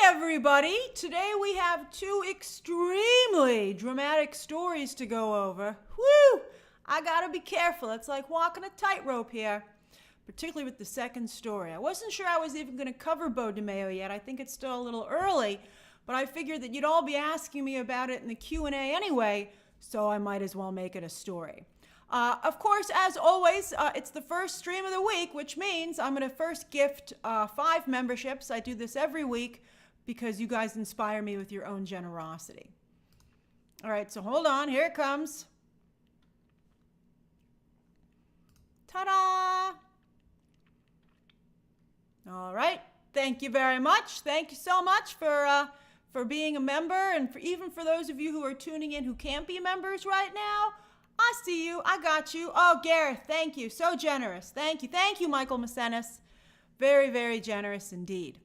everybody. Today we have two extremely dramatic stories to go over. Whew! I gotta be careful. It's like walking a tightrope here, particularly with the second story. I wasn't sure I was even going to cover Beau DeMayo yet. I think it's still a little early, but I figured that you'd all be asking me about it in the Q&A anyway, so I might as well make it a story. Of course, as always, it's the first stream of the week, which means I'm going to first gift 5 memberships. I do this every week because you guys inspire me with your own generosity. All right, so hold on. Here it comes. Ta-da! All right. Thank you very much. Thank you so much for being a member, and even for those of you who are tuning in who can't be members right now. I see you. I got you. Oh, Gareth, thank you. So generous. Thank you. Thank you, Michael Macenas. Very, very generous indeed.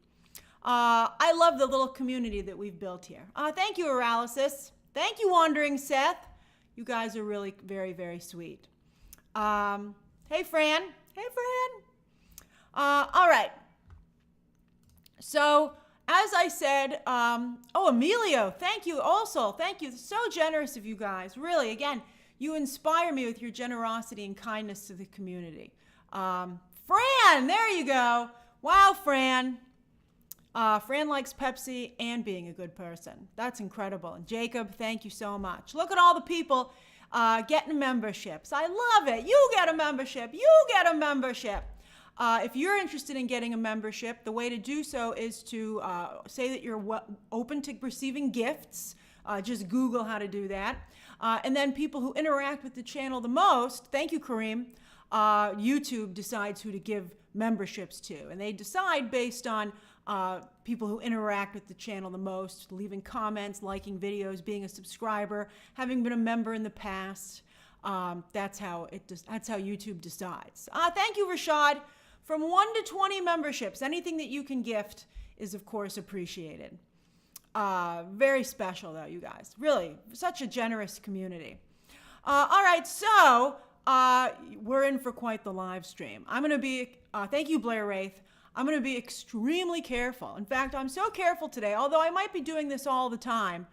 I love the little community that we've built here. Thank you, Aralysis. Thank you, Wandering Seth. You guys are really very, very sweet. Hey, Fran. Hey, Fran. All right. So, as I said, oh, Emilio, thank you also. Thank you. So generous of you guys. Really, again, you inspire me with your generosity and kindness to the community. Fran, there you go. Wow, Fran. Fran likes Pepsi and being a good person. That's incredible. And Jacob, thank you so much. Look at all the people getting memberships. I love it. You get a membership. You get a membership. If you're interested in getting a membership, the way to do so is to say that you're open to receiving gifts. Just Google how to do that. And then people who interact with the channel the most, thank you, Kareem, YouTube decides who to give memberships to. And they decide based on people who interact with the channel the most, leaving comments, liking videos, being a subscriber, having been a member in the past. That's how YouTube decides. Thank you, Rashad. From 1 to 20 memberships, anything that you can gift is, of course, appreciated. Very special, though, you guys. Really, such a generous community. All right, so we're in for quite the live stream. I'm going to be, thank you, Blair Wraith. I'm going to be extremely careful. In fact, I'm so careful today, although I might be doing this all the time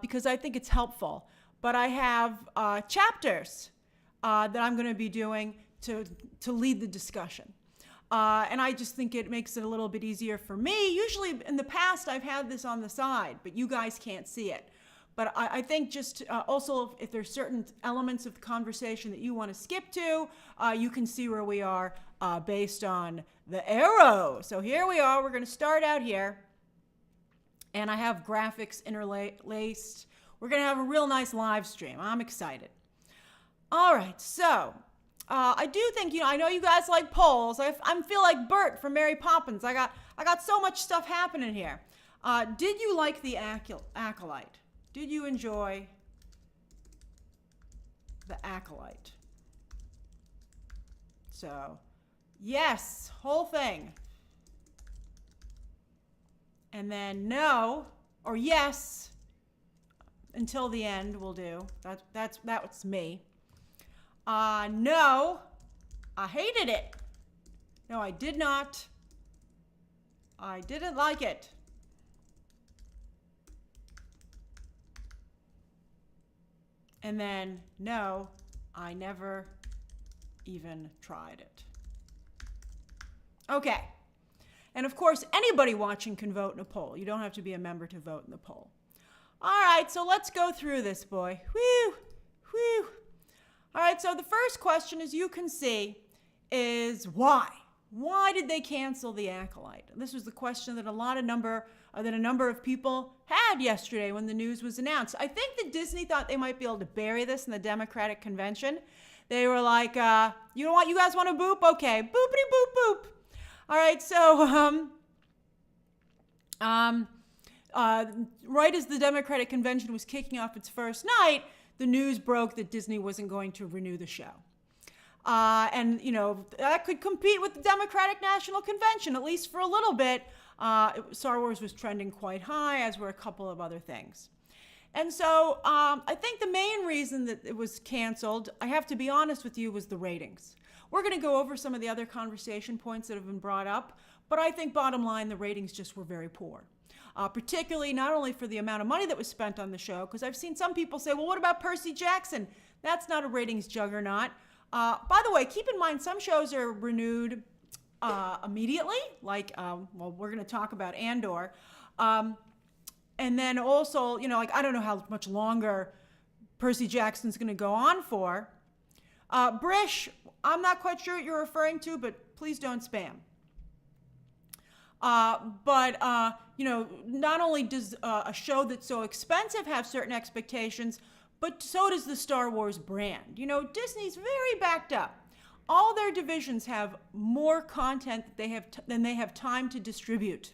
because I think it's helpful. But I have chapters that I'm going to be doing to lead the discussion. And I just think it makes it a little bit easier for me. Usually in the past, I've had this on the side, but you guys can't see it. But I think just also if there's certain elements of the conversation that you want to skip to, you can see where we are based on the arrow. So here we are. We're going to start out here. And I have graphics interlaced. We're going to have a real nice live stream. I'm excited. All right, so I do think, I know you guys like polls. I feel like Bert from Mary Poppins. I got so much stuff happening here. Did you like the Acolyte? Did you enjoy the Acolyte? So, yes, whole thing. And then no, or yes, until the end will do. That's me. No, I hated it. No, I did not. I didn't like it. And then, no, I never even tried it. Okay. And of course, anybody watching can vote in a poll. You don't have to be a member to vote in the poll. All right, so let's go through this, boy. Whew, whew. All right, so the first question, as you can see, is why? Why did they cancel the Acolyte? And this was the question that a number of people had yesterday when the news was announced. I think that Disney thought they might be able to bury this in the Democratic convention. They were like, you know what, you guys want to boop? Okay, boopity boop boop. All right, so right as the Democratic convention was kicking off its first night, the news broke that Disney wasn't going to renew the show. And, that could compete with the Democratic National Convention, at least for a little bit. Star Wars was trending quite high, as were a couple of other things. And so I think the main reason that it was canceled, I have to be honest with you, was the ratings. We're going to go over some of the other conversation points that have been brought up, but I think bottom line, the ratings just were very poor. Particularly not only for the amount of money that was spent on the show, because I've seen some people say, well, what about Percy Jackson? That's not a ratings juggernaut. By the way, keep in mind, some shows are renewed immediately, like, well, we're going to talk about Andor. And then also, you know, like, I don't know how much longer Percy Jackson's going to go on for. Brish, I'm not quite sure what you're referring to, but please don't spam. You know, not only does a show that's so expensive have certain expectations, but so does the Star Wars brand. You know, Disney's very backed up. All their divisions have more content than they have time to distribute.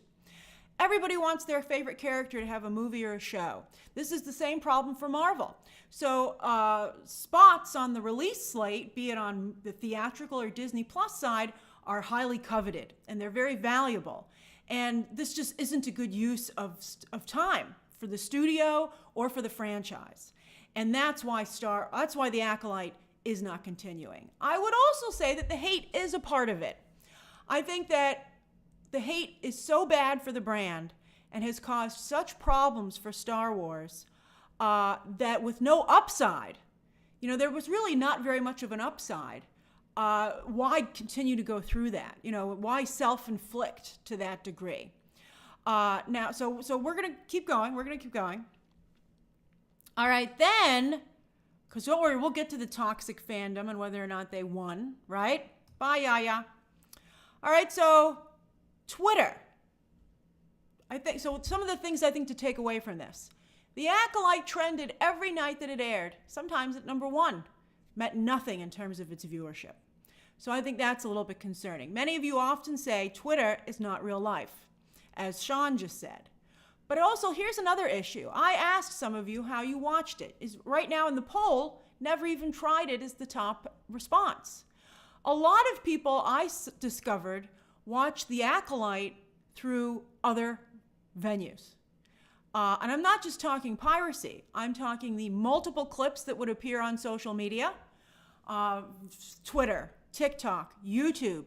Everybody wants their favorite character to have a movie or a show. This is the same problem for Marvel. So spots on the release slate, be it on the theatrical or Disney Plus side, are highly coveted, and they're very valuable. And this just isn't a good use of time for the studio or for the franchise. And that's why the Acolyte is not continuing. I would also say that the hate is a part of it. I think that the hate is so bad for the brand and has caused such problems for Star Wars that with no upside, you know, there was really not very much of an upside. Why continue to go through that? You know, why self-inflict to that degree? Now, so we're going to keep going. We're going to keep going. All right, then, because don't worry, we'll get to the toxic fandom and whether or not they won, right? Bye, Yaya. All right, so Twitter. I think so. Some of the things I think to take away from this: the Acolyte trended every night that it aired, sometimes at number 1, meant nothing in terms of its viewership. So I think that's a little bit concerning. Many of you often say Twitter is not real life, as Sean just said. But also, here's another issue. I asked some of you how you watched it. Is right now in the poll, never even tried it as the top response. A lot of people I discovered watch The Acolyte through other venues. And I'm not just talking piracy. I'm talking the multiple clips that would appear on social media, Twitter, TikTok, YouTube,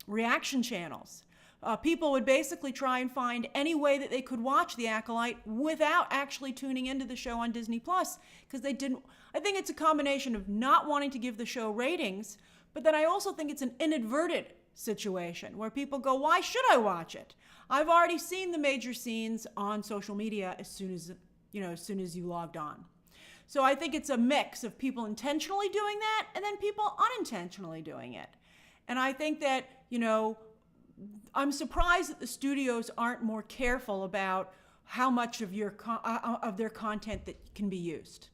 reaction channels. People would basically try and find any way that they could watch The Acolyte without actually tuning into the show on Disney Plus, because they didn't. I think it's a combination of not wanting to give the show ratings, but then I also think it's an inadvertent situation where people go, why should I watch it? I've already seen the major scenes on social media as soon as you logged on. So I think it's a mix of people intentionally doing that and then people unintentionally doing it. And I think that, you know, I'm surprised that the studios aren't more careful about how much of their content that can be used,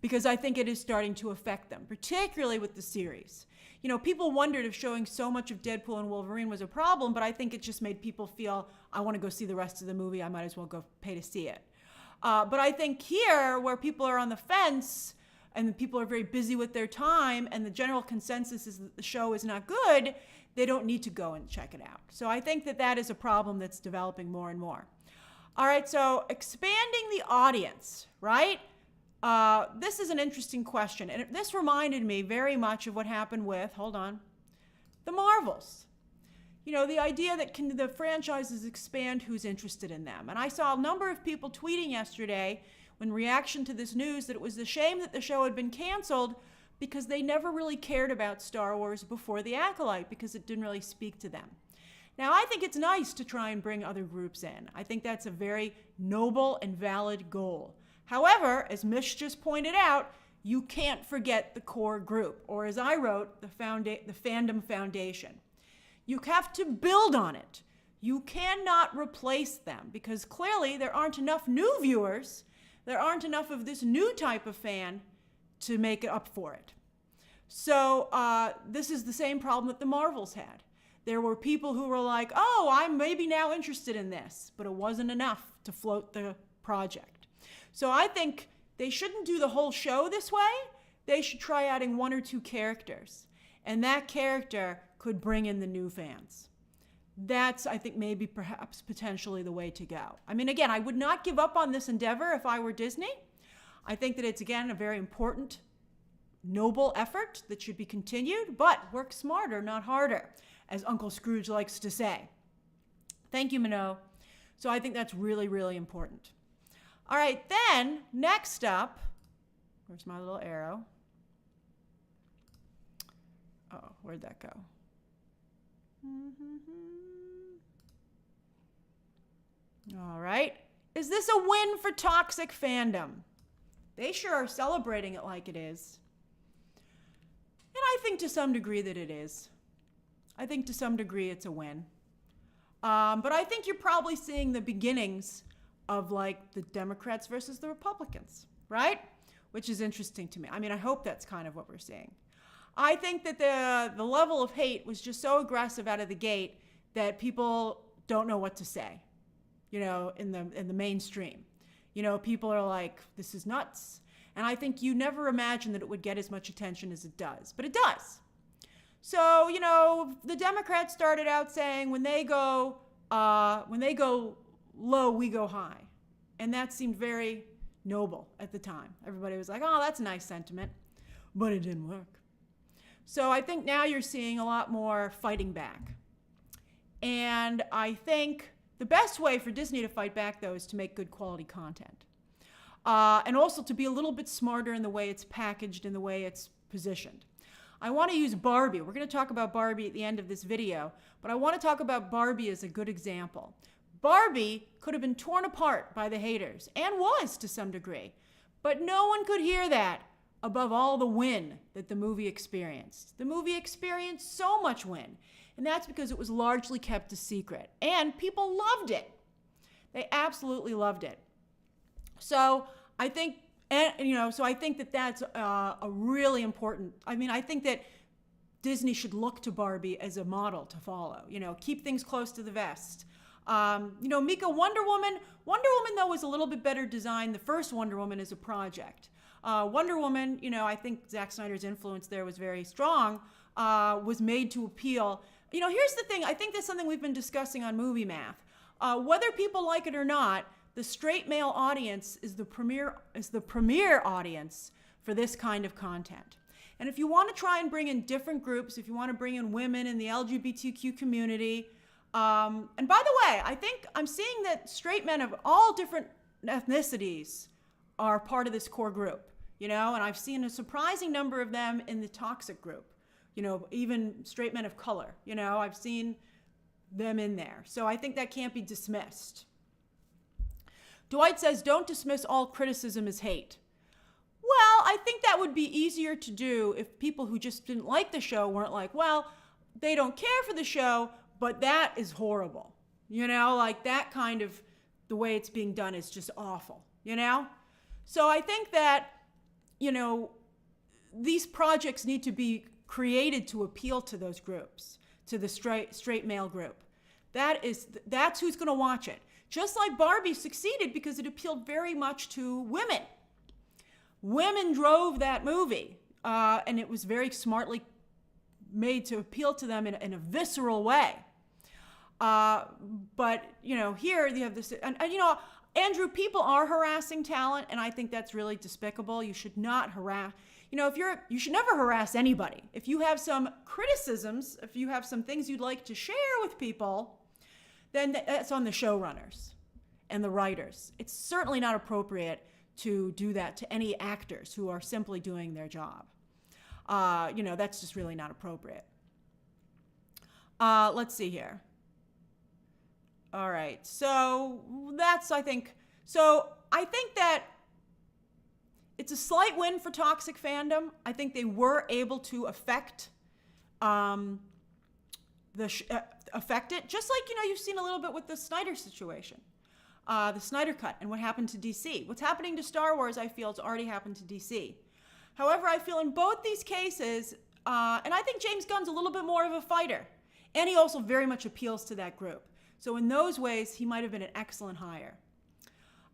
because I think it is starting to affect them, particularly with the series. You know, people wondered if showing so much of Deadpool and Wolverine was a problem, but I think it just made people feel, I want to go see the rest of the movie, I might as well go pay to see it. But I think here, where people are on the fence and people are very busy with their time and the general consensus is that the show is not good, they don't need to go and check it out. So I think that that is a problem that's developing more and more. All right, so expanding the audience, right? This is an interesting question, and this reminded me very much of what happened with, the Marvels. You know, the idea that can the franchises expand who's interested in them. And I saw a number of people tweeting yesterday in reaction to this news that it was a shame that the show had been canceled because they never really cared about Star Wars before The Acolyte, because it didn't really speak to them. Now, I think it's nice to try and bring other groups in. I think that's a very noble and valid goal. However, as Mish just pointed out, you can't forget the core group, or as I wrote, the fandom foundation. You have to build on it. You cannot replace them, because clearly there aren't enough new viewers, there aren't enough of this new type of fan to make it up for it. So this is the same problem that the Marvels had. There were people who were like, oh, I'm maybe now interested in this, but it wasn't enough to float the project. So I think they shouldn't do the whole show this way. They should try adding 1 or 2 characters, and that character could bring in the new fans. That's, I think, maybe perhaps potentially the way to go. I mean, again, I would not give up on this endeavor if I were Disney. I think that it's, again, a very important, noble effort that should be continued, but work smarter, not harder, as Uncle Scrooge likes to say. Thank you, Minot. So I think that's really, really important. All right, then next up, where's my little arrow? Oh, where'd that go? All right. Is this a win for toxic fandom? They sure are celebrating it like it is. And I think to some degree that it is. I think to some degree it's a win. But I think you're probably seeing the beginnings of like the Democrats versus the Republicans, right? Which is interesting to me. I mean, I hope that's kind of what we're seeing. I think that the level of hate was just so aggressive out of the gate that people don't know what to say, you know, in the mainstream. You know, people are like, this is nuts. And I think you never imagined that it would get as much attention as it does, but it does. So, you know, the Democrats started out saying when they go low, we go high. And that seemed very noble at the time. Everybody was like, oh, that's a nice sentiment, but it didn't work. So I think now you're seeing a lot more fighting back. And I think the best way for Disney to fight back, though, is to make good quality content. And also to be a little bit smarter in the way it's packaged and the way it's positioned. I want to use Barbie. We're going to talk about Barbie at the end of this video, but I want to talk about Barbie as a good example. Barbie could have been torn apart by the haters, and was to some degree, but no one could hear that above all the win that the movie experienced. The movie experienced so much win, and that's because it was largely kept a secret, and people loved it. They absolutely loved it. So I think, I think that that's a really important, I think that Disney should look to Barbie as a model to follow, keep things close to the vest. Mika, Wonder Woman, though, was a little bit better designed. The first Wonder Woman as a project. Wonder Woman, I think Zack Snyder's influence there was very strong, was made to appeal. Here's the thing. I think that's something we've been discussing on Movie Math. Whether people like it or not, the straight male audience is the premier audience for this kind of content. And if you want to try and bring in different groups, if you want to bring in women in the LGBTQ community, and by the way, I think I'm seeing that straight men of all different ethnicities are part of this core group, and I've seen a surprising number of them in the toxic group, even straight men of color, I've seen them in there. So I think that can't be dismissed. Dwight says, don't dismiss all criticism as hate. Well, I think that would be easier to do if people who just didn't like the show weren't like, well, they don't care for the show, but that is horrible. Like that kind of, the way it's being done is just awful, So I think that, these projects need to be created to appeal to those groups, to the straight male group. That's who's going to watch it. Just like Barbie succeeded because it appealed very much to women. Women drove that movie, and it was very smartly made to appeal to them in a visceral way. But, here you have this, and Andrew, people are harassing talent, and I think that's really despicable. You should not harass, you should never harass anybody. If you have some criticisms, if you have some things you'd like to share with people, then that's on the showrunners and the writers. It's certainly not appropriate to do that to any actors who are simply doing their job. That's just really not appropriate. Let's see here. All right, so that's, I think that it's a slight win for toxic fandom. I think they were able to affect it, just like, you've seen a little bit with the Snyder situation, the Snyder Cut and what happened to DC. What's happening to Star Wars, I feel, has already happened to DC. However, I feel in both these cases, and I think James Gunn's a little bit more of a fighter, and he also very much appeals to that group. So in those ways, he might have been an excellent hire.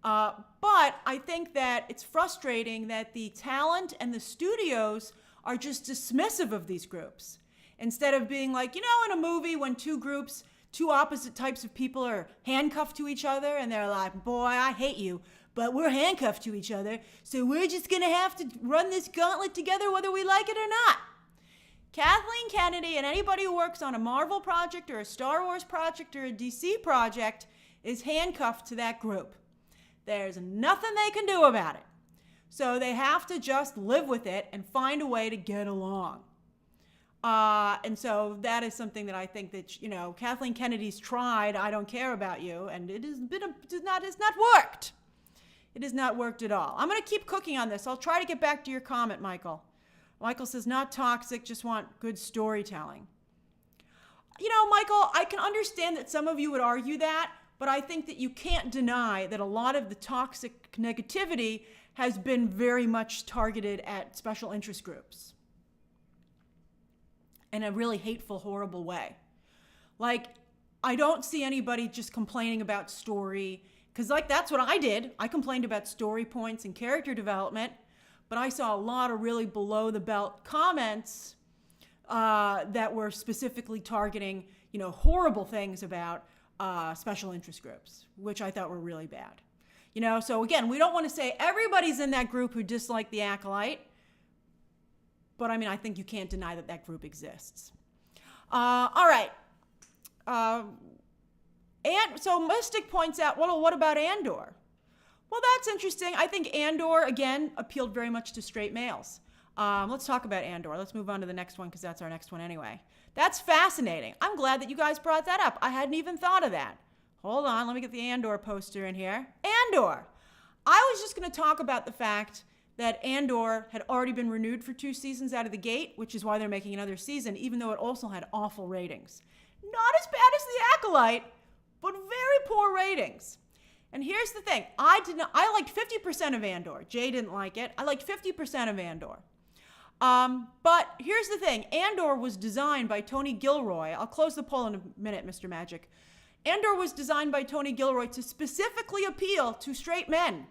But I think that it's frustrating that the talent and the studios are just dismissive of these groups. Instead of being like, in a movie when two opposite types of people are handcuffed to each other and they're like, boy, I hate you, but we're handcuffed to each other, so we're just going to have to run this gauntlet together whether we like it or not. Kathleen Kennedy and anybody who works on a Marvel project or a Star Wars project or a DC project is handcuffed to that group. There's nothing they can do about it. So they have to just live with it and find a way to get along. And so that is something that I think that, Kathleen Kennedy's tried, I don't care about you, and it has not worked. It has not worked at all. I'm going to keep cooking on this. I'll try to get back to your comment, Michael. Michael says, not toxic, just want good storytelling. Michael, I can understand that some of you would argue that, but I think that you can't deny that a lot of the toxic negativity has been very much targeted at special interest groups in a really hateful, horrible way. Like, I don't see anybody just complaining about story, because that's what I did. I complained about story points and character development, but I saw a lot of really below the belt comments that were specifically targeting, horrible things about special interest groups, which I thought were really bad. So again, we don't want to say everybody's in that group who dislike the Acolyte, but I think you can't deny that that group exists. All right. And so Mystic points out, well, what about Andor? Well, that's interesting. I think Andor, again, appealed very much to straight males. Let's talk about Andor. Let's move on to the next one because that's our next one anyway. That's fascinating. I'm glad that you guys brought that up. I hadn't even thought of that. Hold on, let me get the Andor poster in here. Andor. I was just going to talk about the fact that Andor had already been renewed for 2 seasons out of the gate, which is why they're making another season, even though it also had awful ratings. Not as bad as the Acolyte, but very poor ratings. And here's the thing. I liked 50% of Andor. Jay didn't like it. I liked 50% of Andor. But here's the thing. Andor was designed by Tony Gilroy. I'll close the poll in a minute, Mr. Magic. Andor was designed by Tony Gilroy to specifically appeal to straight men.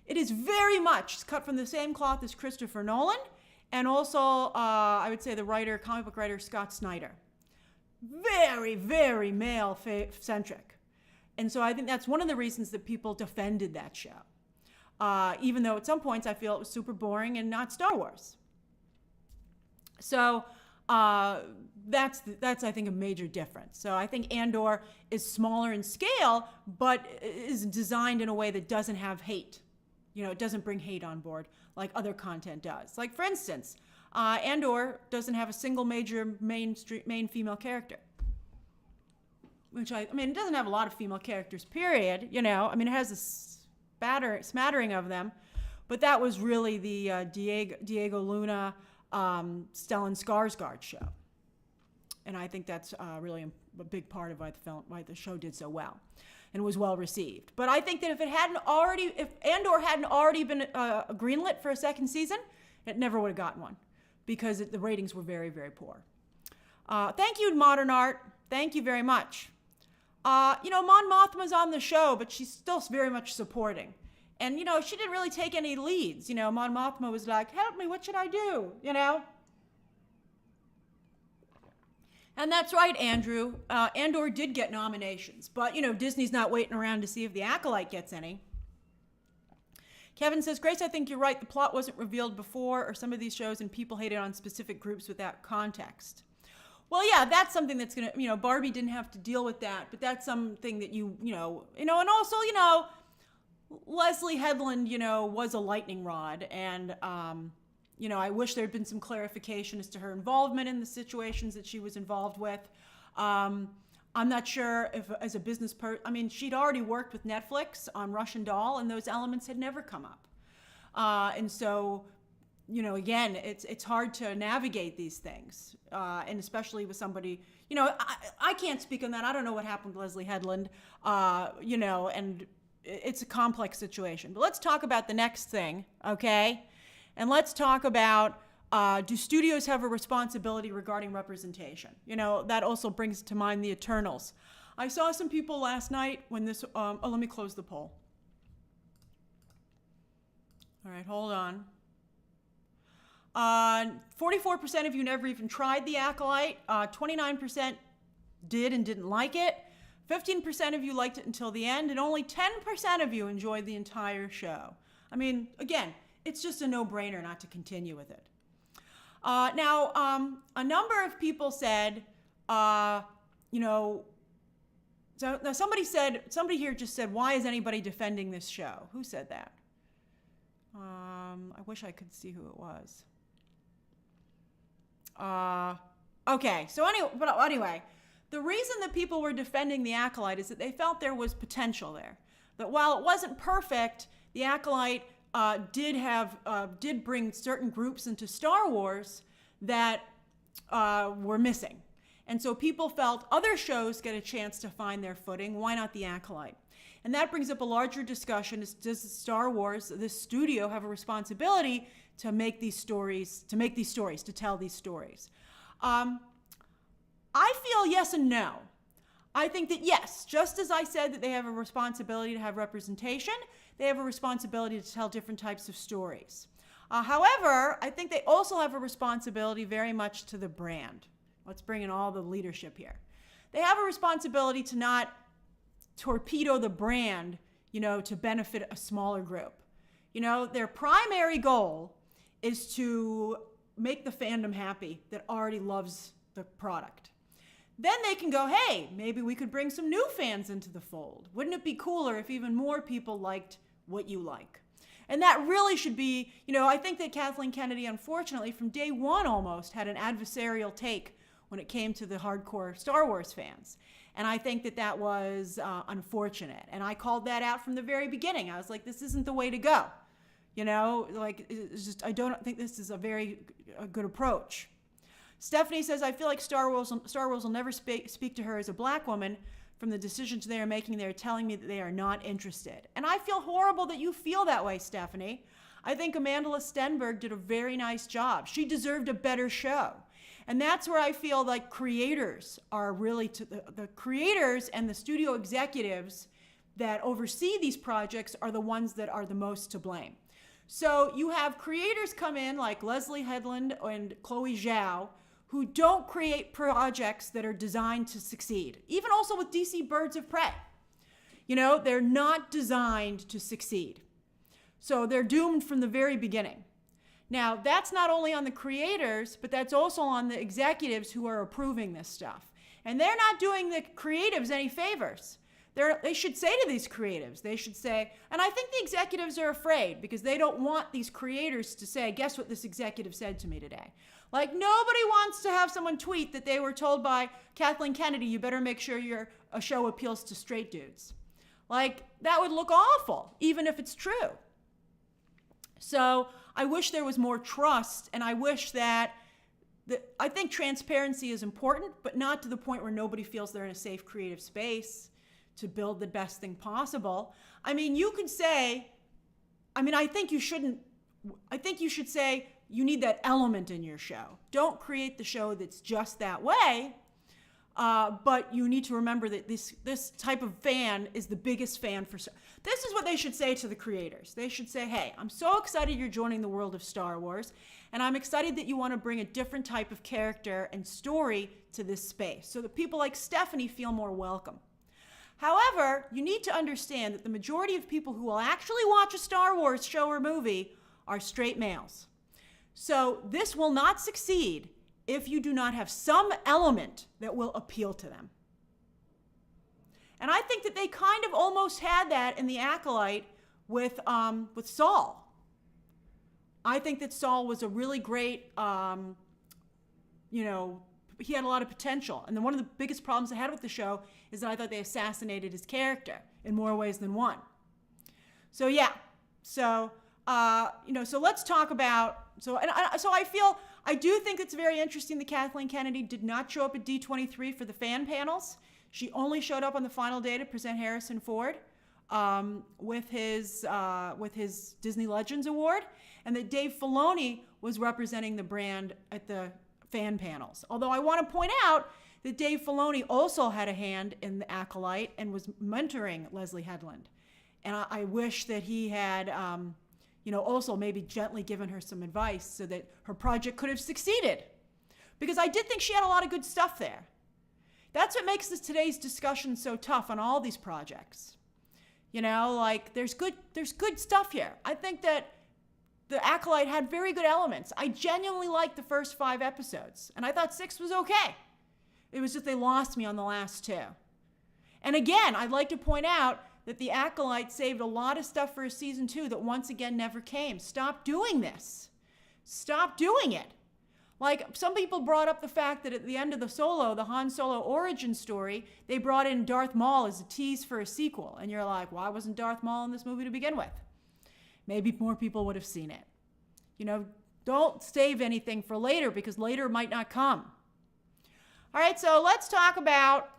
It is very much cut from the same cloth as Christopher Nolan and also, I would say, the comic book writer Scott Snyder. Very, very male-centric. And so I think that's one of the reasons that people defended that show. Even though at some points I feel it was super boring and not Star Wars. So that's I think a major difference. So I think Andor is smaller in scale, but is designed in a way that doesn't have hate. It doesn't bring hate on board like other content does. Like for instance, Andor doesn't have a single major main female character. Which it doesn't have a lot of female characters, period. It has a smattering of them, but that was really the Diego Luna, Stellan Skarsgård show, and I think that's really a big part of why the show did so well, and was well received. But I think that if Andor hadn't already been greenlit for a second season, it never would have gotten one, because the ratings were very, very poor. Thank you, Modern Art. Thank you very much. Mon Mothma's on the show, but she's still very much supporting. And, she didn't really take any leads. Mon Mothma was like, help me, what should I do? And that's right, Andrew. Andor did get nominations. But, Disney's not waiting around to see if the Acolyte gets any. Kevin says, Grace, I think you're right. The plot wasn't revealed before, or some of these shows, and people hated on specific groups without context. Well, yeah, that's something that's going to, Barbie didn't have to deal with that, but that's something that and also, Leslie Headland, was a lightning rod, and, I wish there had been some clarification as to her involvement in the situations that she was involved with. I'm not sure if, as a business person, she'd already worked with Netflix on Russian Doll, and those elements had never come up. And so, again, it's hard to navigate these things, and especially with somebody, I can't speak on that. I don't know what happened to Leslie Headland, and it's a complex situation. But let's talk about the next thing, okay? And let's talk about, do studios have a responsibility regarding representation? That also brings to mind the Eternals. I saw some people last night when this, let me close the poll. All right, hold on. 44% of you never even tried the Acolyte. 29% did and didn't like it. 15% of you liked it until the end, and only 10% of you enjoyed the entire show. Again, it's just a no-brainer not to continue with it. Now, a number of people said, So now somebody here just said, why is anybody defending this show? Who said that? I wish I could see who it was. Okay, so anyway, the reason that people were defending the Acolyte is that they felt there was potential there. That while it wasn't perfect, the Acolyte did bring certain groups into Star Wars that were missing. And so people felt other shows get a chance to find their footing. Why not the Acolyte? And that brings up a larger discussion. Does Star Wars, this studio, have a responsibility to make these stories, to tell these stories? I feel yes and no. I think that yes, just as I said that they have a responsibility to have representation, they have a responsibility to tell different types of stories. However, I think they also have a responsibility very much to the brand. Let's bring in all the leadership here. They have a responsibility to not torpedo the brand, to benefit a smaller group. Their primary goal is to make the fandom happy that already loves the product. Then they can go, hey, maybe we could bring some new fans into the fold. Wouldn't it be cooler if even more people liked what you like? And that really should be, I think that Kathleen Kennedy, unfortunately, from day one almost, had an adversarial take when it came to the hardcore Star Wars fans. And I think that that was unfortunate. And I called that out from the very beginning. I was like, this isn't the way to go. It's just, I don't think this is a good approach. Stephanie says, I feel like Star Wars will never speak to her as a black woman. From the decisions they are making, they are telling me that they are not interested. And I feel horrible that you feel that way, Stephanie. I think Amanda Stenberg did a very nice job. She deserved a better show. And that's where I feel like creators are really, the creators and the studio executives that oversee these projects are the ones that are the most to blame. So you have creators come in like Leslie Headland and Chloe Zhao, who don't create projects that are designed to succeed. Even also with DC Birds of Prey. They're not designed to succeed. So they're doomed from the very beginning. Now, that's not only on the creators, but that's also on the executives who are approving this stuff. And they're not doing the creatives any favors. They should say to these creatives, they should say, and I think the executives are afraid because they don't want these creators to say, guess what this executive said to me today? Like, nobody wants to have someone tweet that they were told by Kathleen Kennedy, you better make sure your show appeals to straight dudes. Like, that would look awful, even if it's true. So I wish there was more trust, and I wish that I think transparency is important, but not to the point where nobody feels they're in a safe creative space to build the best thing possible. I mean, you could say, I think you should say you need that element in your show. Don't create the show that's just that way, but you need to remember that this type of fan is the biggest fan for. This is what they should say to the creators. They should say, hey, I'm so excited you're joining the world of Star Wars, and I'm excited that you want to bring a different type of character and story to this space so that people like Stephanie feel more welcome. However, you need to understand that the majority of people who will actually watch a Star Wars show or movie are straight males. So this will not succeed if you do not have some element that will appeal to them. And I think that they kind of almost had that in The Acolyte with Saul. I think that Saul was a really great, he had a lot of potential. And then one of the biggest problems I had with the show is that I thought they assassinated his character in more ways than one. So yeah, so let's talk about, so I do think it's very interesting that Kathleen Kennedy did not show up at D23 for the fan panels. She only showed up on the final day to present Harrison Ford with his Disney Legends Award, and that Dave Filoni was representing the brand at the fan panels. Although I want to point out that Dave Filoni also had a hand in The Acolyte and was mentoring Leslie Headland. And I wish that he had, also maybe gently given her some advice so that her project could have succeeded. Because I did think she had a lot of good stuff there. That's what makes today's discussion so tough on all these projects. There's good stuff here. I think that The Acolyte had very good elements. I genuinely liked the first 5 episodes, and I thought 6 was okay. It was just they lost me on the last 2. And again, I'd like to point out that the Acolyte saved a lot of stuff for a season 2 that once again never came. Stop doing this. Stop doing it. Like, some people brought up the fact that at the end of the Han Solo origin story, they brought in Darth Maul as a tease for a sequel. And you're like, why wasn't Darth Maul in this movie to begin with? Maybe more people would have seen it. You know, don't save anything for later, because later might not come. All right, so let's talk about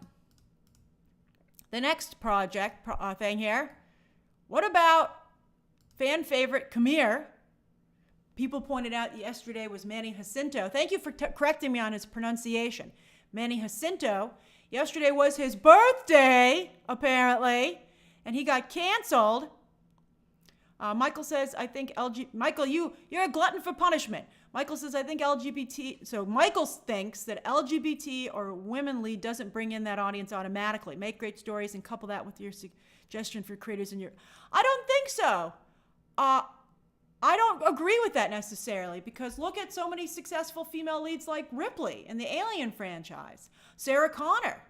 the next project thing here. What about fan favorite Khmer? People pointed out yesterday was Manny Jacinto. Thank you for correcting me on his pronunciation. Manny Jacinto. Yesterday was his birthday, apparently, and he got canceled. Michael says, I think Michael, you're a glutton for punishment. Michael says, I think LGBT, so Michael thinks that LGBT or women lead doesn't bring in that audience automatically. Make great stories and couple that with your suggestion for creators in your, I don't think so. I don't agree with that necessarily, because look at so many successful female leads like Ripley in the Alien franchise, Sarah Connor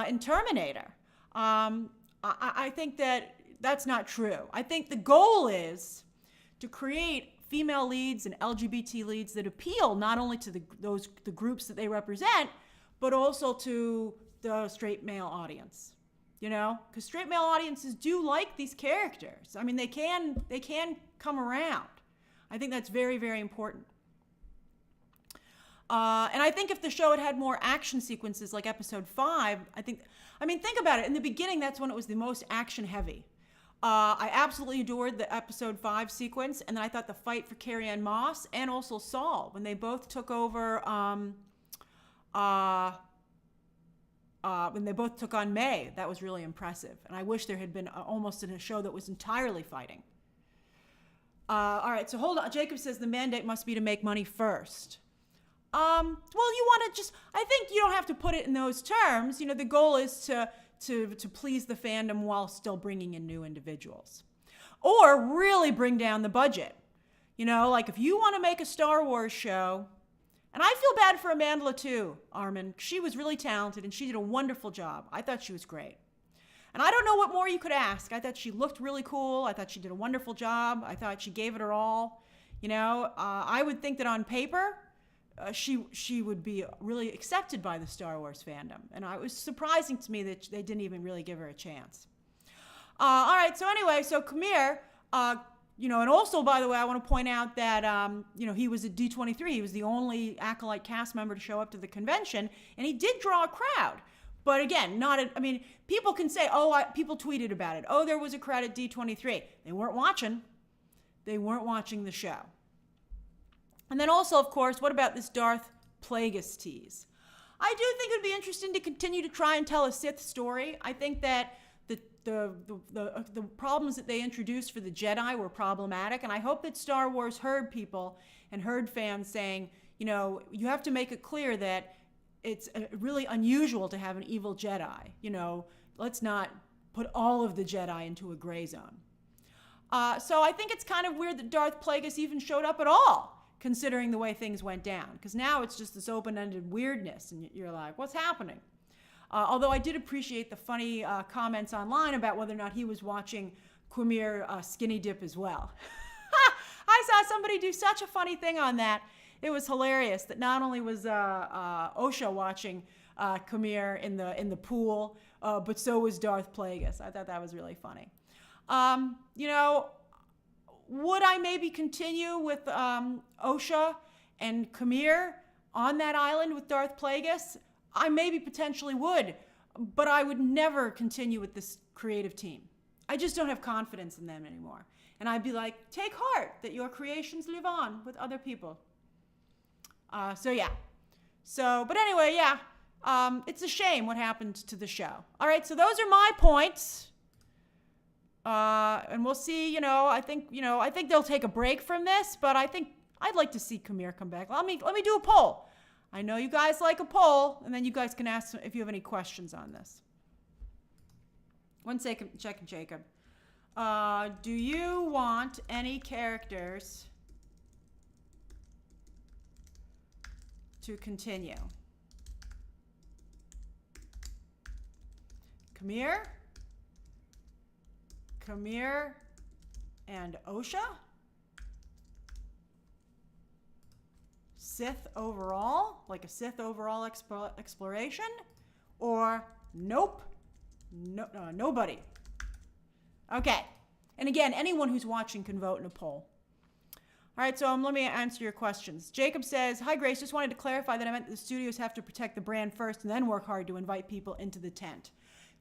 in Terminator. I think that that's not true. I think the goal is to create female leads and LGBT leads that appeal not only to the groups that they represent, but also to the straight male audience. You know, because straight male audiences do like these characters. I mean, they can come around. I think that's very, very important. And I think if the show had more action sequences like episode 5, think about it. In the beginning, that's when it was the most action heavy. I absolutely adored the episode 5 sequence, and then I thought the fight for Carrie-Anne Moss and also Saul, when they both took over, when they both took on May, that was really impressive. And I wish there had been almost in a show that was entirely fighting. All right, so hold on. Jacob says the mandate must be to make money first. Well, you want to I think you don't have to put it in those terms. You know, the goal is to please the fandom while still bringing in new individuals. Or really bring down the budget. You know, like if you want to make a Star Wars show, and I feel bad for Amandla too, Armin. She was really talented and she did a wonderful job. I thought she was great. And I don't know what more you could ask. I thought she looked really cool. I thought she did a wonderful job. I thought she gave it her all. You know, I would think that on paper, she would be really accepted by the Star Wars fandom. And it was surprising to me that they didn't even really give her a chance. All right, so anyway, so Khmer, you know, and also, by the way, I want to point out that, you know, he was at D23. He was the only Acolyte cast member to show up to the convention, and he did draw a crowd. But again, I mean, people can say, people tweeted about it. Oh, there was a crowd at D23. They weren't watching. They weren't watching the show. And then also, of course, what about this Darth Plagueis tease? I do think it would be interesting to continue to try and tell a Sith story. I think that the problems that they introduced for the Jedi were problematic, and I hope that Star Wars heard people and heard fans saying, you know, you have to make it clear that it's really unusual to have an evil Jedi. You know, let's not put all of the Jedi into a gray zone. So I think it's kind of weird that Darth Plagueis even showed up at all, considering the way things went down. Because now it's just this open-ended weirdness, and you're like, what's happening? Although I did appreciate the funny comments online about whether or not he was watching Khmer skinny dip as well. I saw somebody do such a funny thing on that. It was hilarious that not only was Osha watching Khmer in the pool, but so was Darth Plagueis. I thought that was really funny. You know, would I maybe continue with Osha and Khmer on that island with Darth Plagueis? I maybe potentially would, but I would never continue with this creative team. I just don't have confidence in them anymore. And I'd be like, take heart that your creations live on with other people. So yeah. But anyway, yeah. It's a shame what happened to the show. All right, so those are my points. And we'll see, you know, I think they'll take a break from this, but I think I'd like to see Khmer come back. Let me do a poll. I know you guys like a poll, and then you guys can ask if you have any questions on this. One second, checking Jacob. Do you want any characters to continue? Kamir and Osha? Sith overall? Like a Sith overall exploration? Or nope? Nobody. Okay. And again, anyone who's watching can vote in a poll. All right, so let me answer your questions. Jacob says, hi, Grace. Just wanted to clarify that I meant the studios have to protect the brand first and then work hard to invite people into the tent.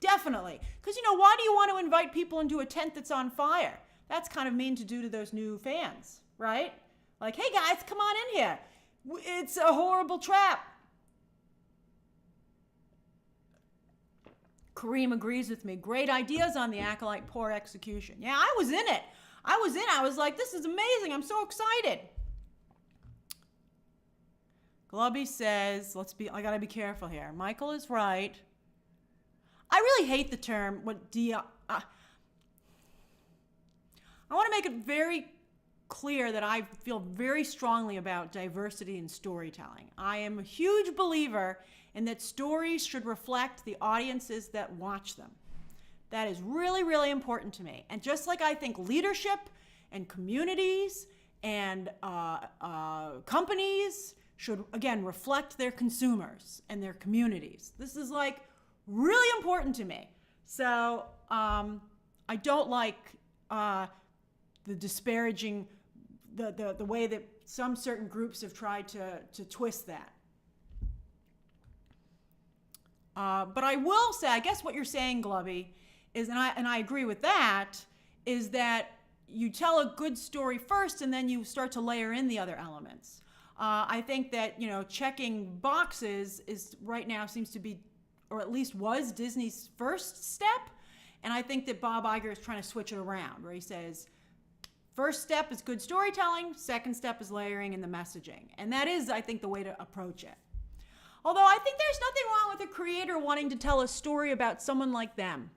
Definitely. Because, why do you want to invite people into a tent that's on fire? That's kind of mean to do to those new fans, right? Like, hey, guys, come on in here. It's a horrible trap. Kareem agrees with me. Great ideas on the Acolyte, poor execution. Yeah, I was in it. I was like, this is amazing. I'm so excited. Glubby says, I gotta be careful here. Michael is right. I really hate the term, I want to make it very clear that I feel very strongly about diversity in storytelling. I am a huge believer in that stories should reflect the audiences that watch them. That is really, really important to me. And just like I think leadership and communities and companies should, again, reflect their consumers and their communities. This is like really important to me. So I don't like the disparaging, the way that some certain groups have tried to twist that. But I will say, I guess what you're saying, Glubby, is, and I agree with that, is that you tell a good story first and then you start to layer in the other elements. I think that, checking boxes is right now seems to be, or at least was, Disney's first step. And I think that Bob Iger is trying to switch it around, where he says, first step is good storytelling, second step is layering in the messaging. And that is, I think, the way to approach it. Although I think there's nothing wrong with a creator wanting to tell a story about someone like them.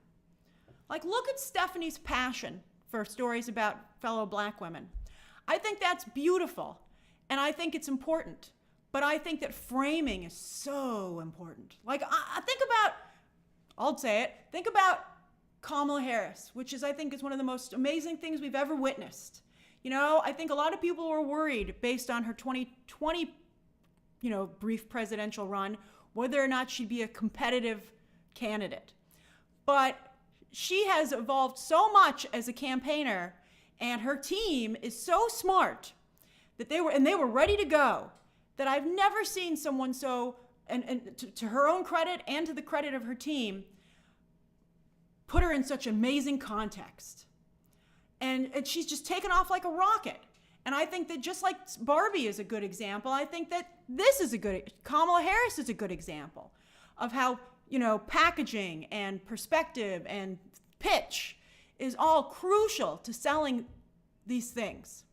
Like, look at Stephanie's passion for stories about fellow black women. I think that's beautiful, and I think it's important. But I think that framing is so important. Like, I think about, I'll say it, think about Kamala Harris, which is, I think, is one of the most amazing things we've ever witnessed. I think a lot of people were worried based on her 2020 brief presidential run, whether or not she'd be a competitive candidate. But she has evolved so much as a campaigner, and her team is so smart that they were ready to go, that I've never seen someone so, and to her own credit and to the credit of her team, put her in such amazing context. And she's just taken off like a rocket. And I think that just like Barbie is a good example, I think that Kamala Harris is a good example of how, packaging and perspective and pitch is all crucial to selling these things.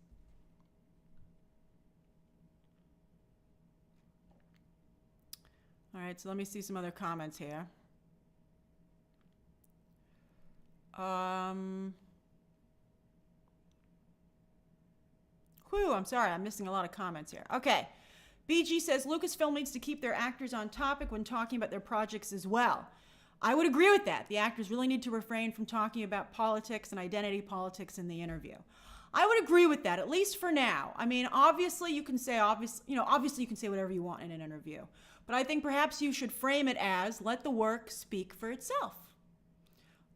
All right, so let me see some other comments here. I'm sorry, I'm missing a lot of comments here. Okay. BG says, Lucasfilm needs to keep their actors on topic when talking about their projects as well. I would agree with that. The actors really need to refrain from talking about politics and identity politics in the interview. I would agree with that, at least for now. I mean, obviously you can say whatever you want in an interview. But I think perhaps you should frame it as, let the work speak for itself.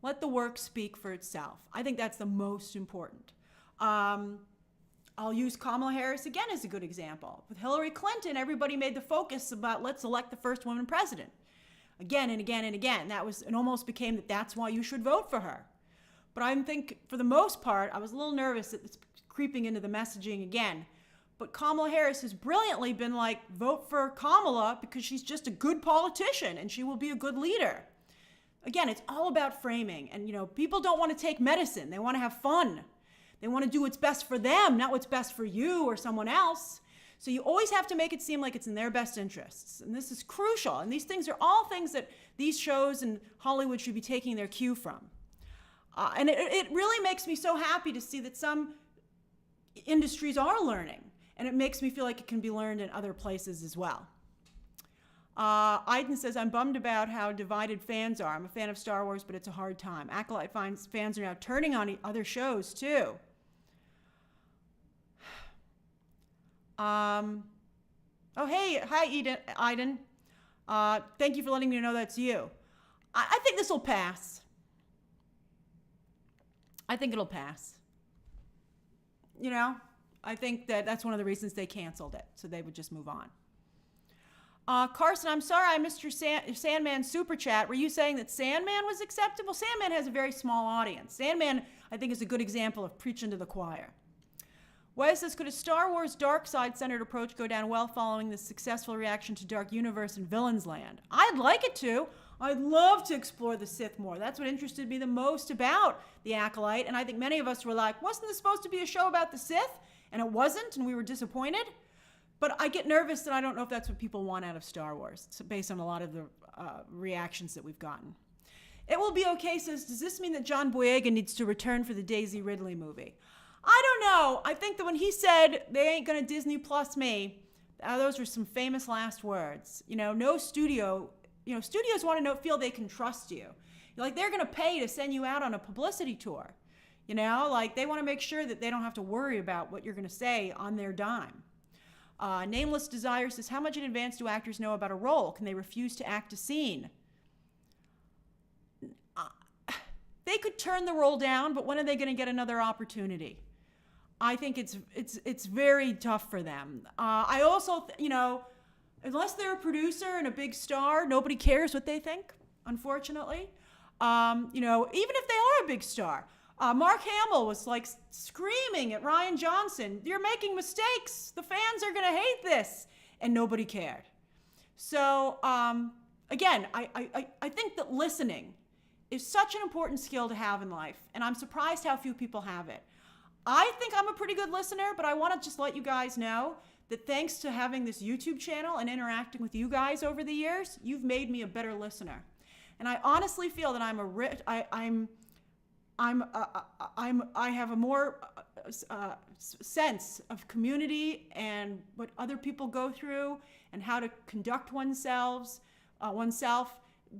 Let the work speak for itself. I think that's the most important. I'll use Kamala Harris again as a good example. With Hillary Clinton, everybody made the focus about let's elect the first woman president. Again and again and again. It almost became that's why you should vote for her. But I think for the most part, I was a little nervous that it's creeping into the messaging again. But Kamala Harris has brilliantly been like, vote for Kamala because she's just a good politician and she will be a good leader. Again, it's all about framing. And, people don't want to take medicine. They want to have fun. They want to do what's best for them, not what's best for you or someone else. So you always have to make it seem like it's in their best interests. And this is crucial. And these things are all things that these shows and Hollywood should be taking their cue from. And it really makes me so happy to see that some industries are learning. And it makes me feel like it can be learned in other places as well. Iden says, I'm bummed about how divided fans are. I'm a fan of Star Wars, but it's a hard time. Acolyte finds fans are now turning on other shows, too. Oh, hey, hi, Iden. Thank you for letting me know that's you. I think this will pass. I think it'll pass. You know, I think that's one of the reasons they canceled it, so they would just move on. Carson, I'm sorry I missed your Sandman super chat. Were you saying that Sandman was acceptable? Sandman has a very small audience. Sandman, I think, is a good example of preaching to the choir. Wes says, could a Star Wars dark side-centered approach go down well following the successful reaction to Dark Universe and Villains Land? I'd like it to. I'd love to explore the Sith more. That's what interested me the most about The Acolyte, and I think many of us were like, wasn't this supposed to be a show about the Sith? And it wasn't, and we were disappointed. But I get nervous that I don't know if that's what people want out of Star Wars, based on a lot of the reactions that we've gotten. It will be okay says, does this mean that John Boyega needs to return for the Daisy Ridley movie? I don't know. I think that when he said, they ain't going to Disney Plus me, those were some famous last words. You know, no studio, you know, studios want to feel they can trust you. Like, they're going to pay to send you out on a publicity tour. You know, like, they want to make sure that they don't have to worry about what you're going to say on their dime. Nameless Desire says, how much in advance do actors know about a role? Can they refuse to act a scene? They could turn the role down, but when are they going to get another opportunity? I think it's very tough for them. I also, you know, unless they're a producer and a big star, nobody cares what they think, unfortunately. You know, even if they are a big star. Mark Hamill was like screaming at Rian Johnson, you're making mistakes. The fans are going to hate this. And nobody cared. So, again, I think that listening is such an important skill to have in life. And I'm surprised how few people have it. I think I'm a pretty good listener, but I want to just let you guys know that thanks to having this YouTube channel and interacting with you guys over the years, you've made me a better listener. And I honestly feel that I have a more sense of community and what other people go through and how to conduct oneself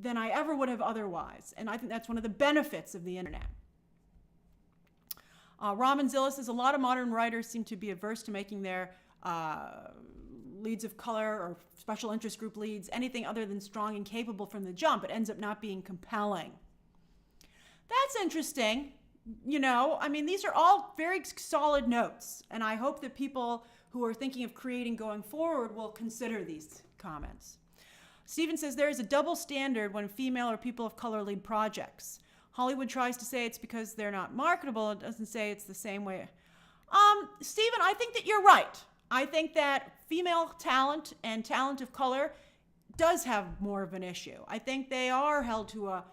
than I ever would have otherwise. And I think that's one of the benefits of the internet. Raman Zilla says, a lot of modern writers seem to be averse to making their leads of color or special interest group leads anything other than strong and capable from the jump. It ends up not being compelling. That's interesting. You know, I mean, these are all very solid notes, and I hope that people who are thinking of creating going forward will consider these comments. Stephen says there is a double standard when female or people of color lead projects. Hollywood tries to say it's because they're not marketable. It doesn't say it's the same way. Stephen, I think that you're right. I think that female talent and talent of color does have more of an issue. I think they are held to a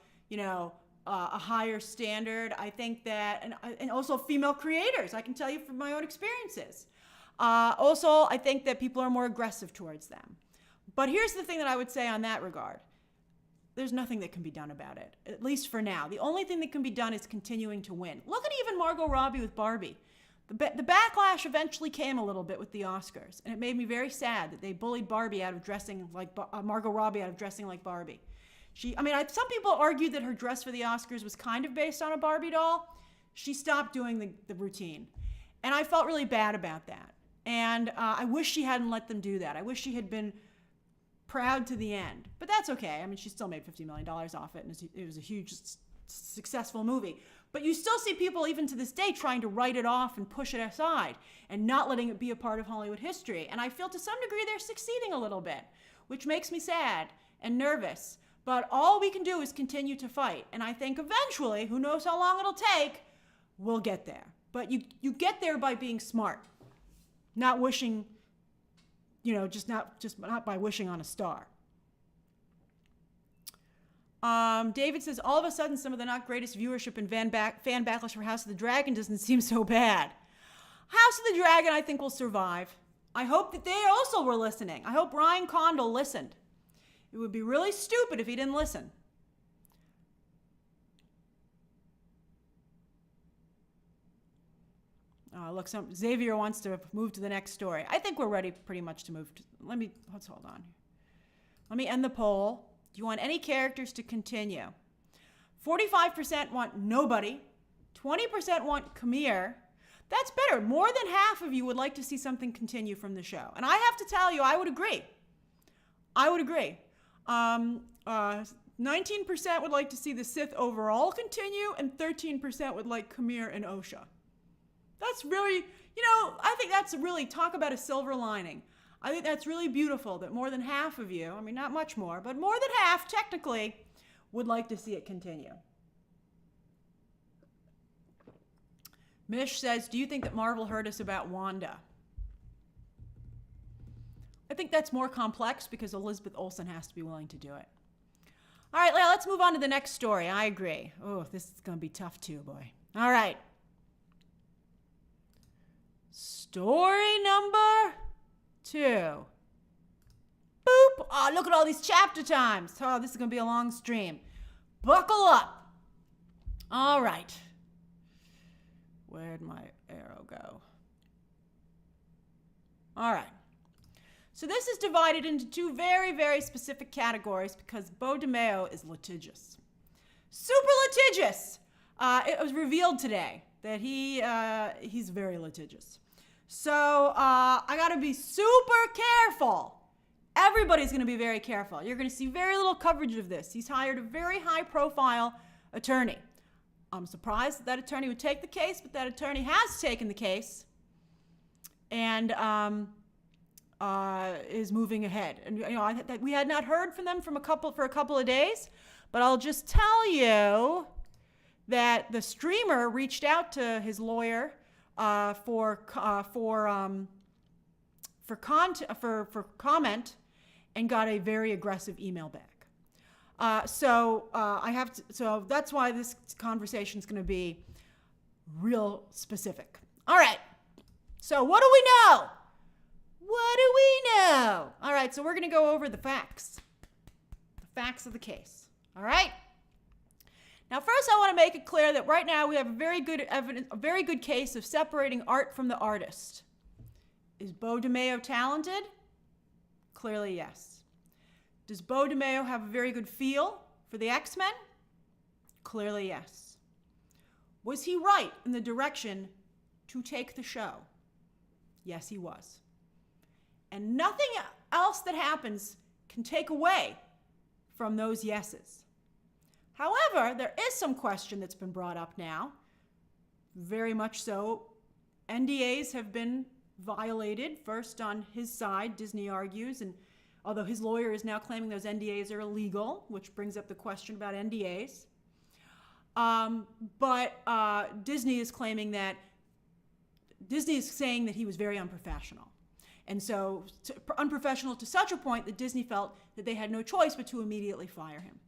higher standard. I think that, and also female creators, I can tell you from my own experiences. Also, I think that people are more aggressive towards them. But here's the thing that I would say on that regard. There's nothing that can be done about it, at least for now. The only thing that can be done is continuing to win. Look at even Margot Robbie with Barbie. The backlash eventually came a little bit with the Oscars, and it made me very sad that they bullied Barbie out of dressing like Margot Robbie out of dressing like Barbie. Some people argued that her dress for the Oscars was kind of based on a Barbie doll. She stopped doing the routine, and I felt really bad about that. And I wish she hadn't let them do that. I wish she had been proud to the end, but that's okay. I mean, she still made $50 million off it, and it was a huge, successful movie. But you still see people, even to this day, trying to write it off and push it aside and not letting it be a part of Hollywood history. And I feel to some degree they're succeeding a little bit, which makes me sad and nervous. But all we can do is continue to fight. And I think eventually, who knows how long it'll take, we'll get there. But you get there by being smart, not wishing, not by wishing on a star. David says, all of a sudden, some of the not greatest viewership and fan backlash for House of the Dragon doesn't seem so bad. House of the Dragon, I think, will survive. I hope that they also were listening. I hope Ryan Condal listened. It would be really stupid if he didn't listen. Look, Xavier wants to move to the next story. I think we're ready pretty much to move to, let's hold on. Let me end the poll. Do you want any characters to continue? 45% want nobody. 20% want Khmer. That's better. More than half of you would like to see something continue from the show. And I have to tell you, I would agree. 19% would like to see the Sith overall continue, and 13% would like Khmer and Osha. That's really, I think that's really, talk about a silver lining. I think that's really beautiful that more than half of you, I mean, not much more, but more than half, technically, would like to see it continue. Mish says, do you think that Marvel heard us about Wanda? I think that's more complex because Elizabeth Olsen has to be willing to do it. All right, let's move on to the next story. I agree. Oh, this is going to be tough too, boy. All right. Story number 2. Boop. Oh, look at all these chapter times. Oh, this is going to be a long stream. Buckle up. All right. Where'd my arrow go? All right. So this is divided into 2 very, very specific categories because Beau DeMayo is litigious. Super litigious. It was revealed today that he's very litigious. So I got to be super careful. Everybody's going to be very careful. You're going to see very little coverage of this. He's hired a very high-profile attorney. I'm surprised that attorney would take the case, but that attorney has taken the case and is moving ahead. And we had not heard from them for a couple of days, but I'll just tell you that the streamer reached out to his lawyer for comment and got a very aggressive email back. So that's why this conversation is going to be real specific. All right. So what do we know? What do we know? All right. So we're going to go over the facts of the case. All right. Now, first, I want to make it clear that right now we have a very good case of separating art from the artist. Is Beau DeMayo talented? Clearly, yes. Does Beau DeMayo have a very good feel for the X-Men? Clearly, yes. Was he right in the direction to take the show? Yes, he was. And nothing else that happens can take away from those yeses. However, there is some question that's been brought up now. Very much so. NDAs have been violated, first on his side, Disney argues, and although his lawyer is now claiming those NDAs are illegal, which brings up the question about NDAs. But Disney is saying that he was very unprofessional. And so unprofessional to such a point that Disney felt that they had no choice but to immediately fire him.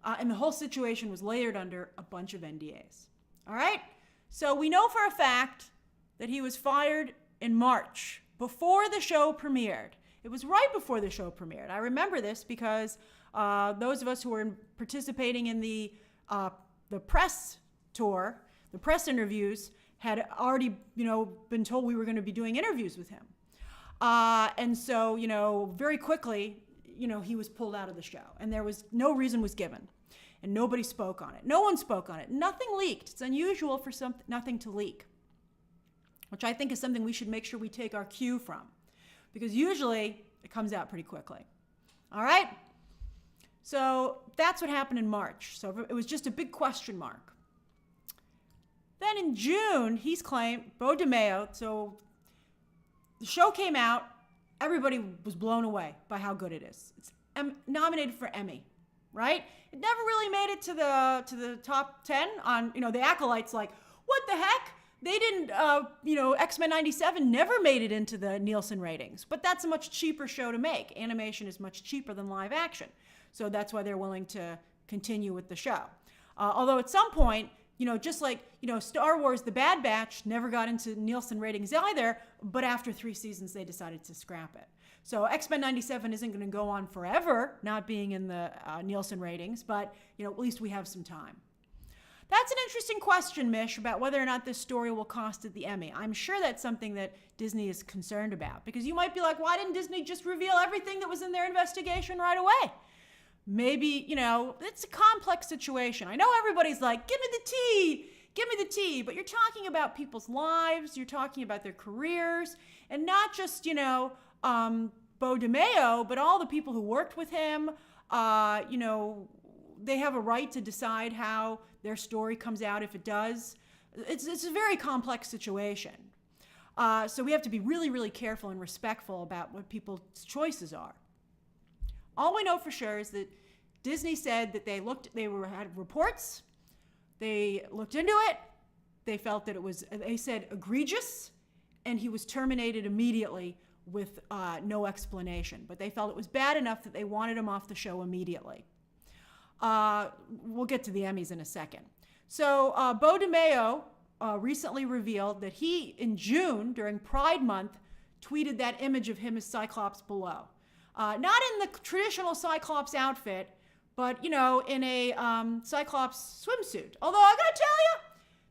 And the whole situation was layered under a bunch of NDAs. All right? So we know for a fact that he was fired in March, before the show premiered. It was right before the show premiered. I remember this because those of us who were participating in the press tour, the press interviews, had already, been told we were going to be doing interviews with him. And so, very quickly, he was pulled out of the show, and there was no reason was given, and nobody spoke on it. No one spoke on it. Nothing leaked. It's unusual for nothing to leak, which I think is something we should make sure we take our cue from, because usually it comes out pretty quickly. All right? So that's what happened in March. So it was just a big question mark. Then in June, he's claimed, Beau DeMayo, so the show came out, everybody was blown away by how good it is. It's nominated for Emmy, right? It never really made it to the top 10 on, the Acolyte's like, what the heck? They didn't, X-Men 97 never made it into the Nielsen ratings, but that's a much cheaper show to make. Animation is much cheaper than live action. So that's why they're willing to continue with the show. Although at some point, just like, Star Wars The Bad Batch never got into Nielsen ratings either, but after 3 seasons, they decided to scrap it. So X-Men 97 isn't going to go on forever not being in the Nielsen ratings, but, at least we have some time. That's an interesting question, Mish, about whether or not this story will cost it the Emmy. I'm sure that's something that Disney is concerned about, because you might be like, why didn't Disney just reveal everything that was in their investigation right away? Maybe, it's a complex situation. I know everybody's like, give me the tea, but you're talking about people's lives, you're talking about their careers, and not just, Beau DeMayo, but all the people who worked with him. They have a right to decide how their story comes out if it does. It's a very complex situation. So we have to be really, really careful and respectful about what people's choices are. All we know for sure is that Disney said that they had reports, they looked into it, they felt that they said egregious, and he was terminated immediately with no explanation. But they felt it was bad enough that they wanted him off the show immediately. We'll get to the Emmys in a second. So Beau DeMayo recently revealed that he, in June, during Pride Month, tweeted that image of him as Cyclops below. Not in the traditional Cyclops outfit, but, in a Cyclops swimsuit. Although I gotta tell you,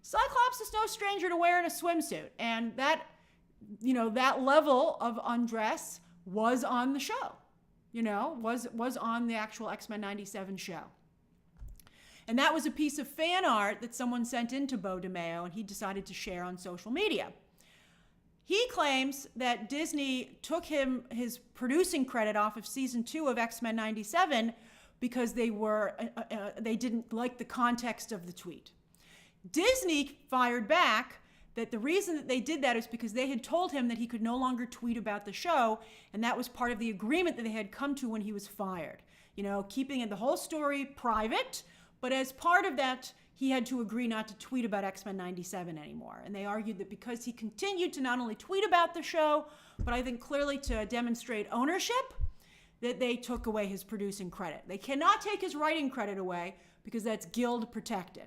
Cyclops is no stranger to wearing a swimsuit. And that level of undress was on the show, was on the actual X-Men 97 show. And that was a piece of fan art that someone sent in to Beau DeMayo, and he decided to share on social media. He claims that Disney took his producing credit off of season 2 of X-Men 97 because they didn't like the context of the tweet. Disney fired back that the reason that they did that is because they had told him that he could no longer tweet about the show, and that was part of the agreement that they had come to when he was fired. Keeping the whole story private, but as part of that, he had to agree not to tweet about X-Men 97 anymore. And they argued that because he continued to not only tweet about the show, but I think clearly to demonstrate ownership, that they took away his producing credit. They cannot take his writing credit away because that's guild protected.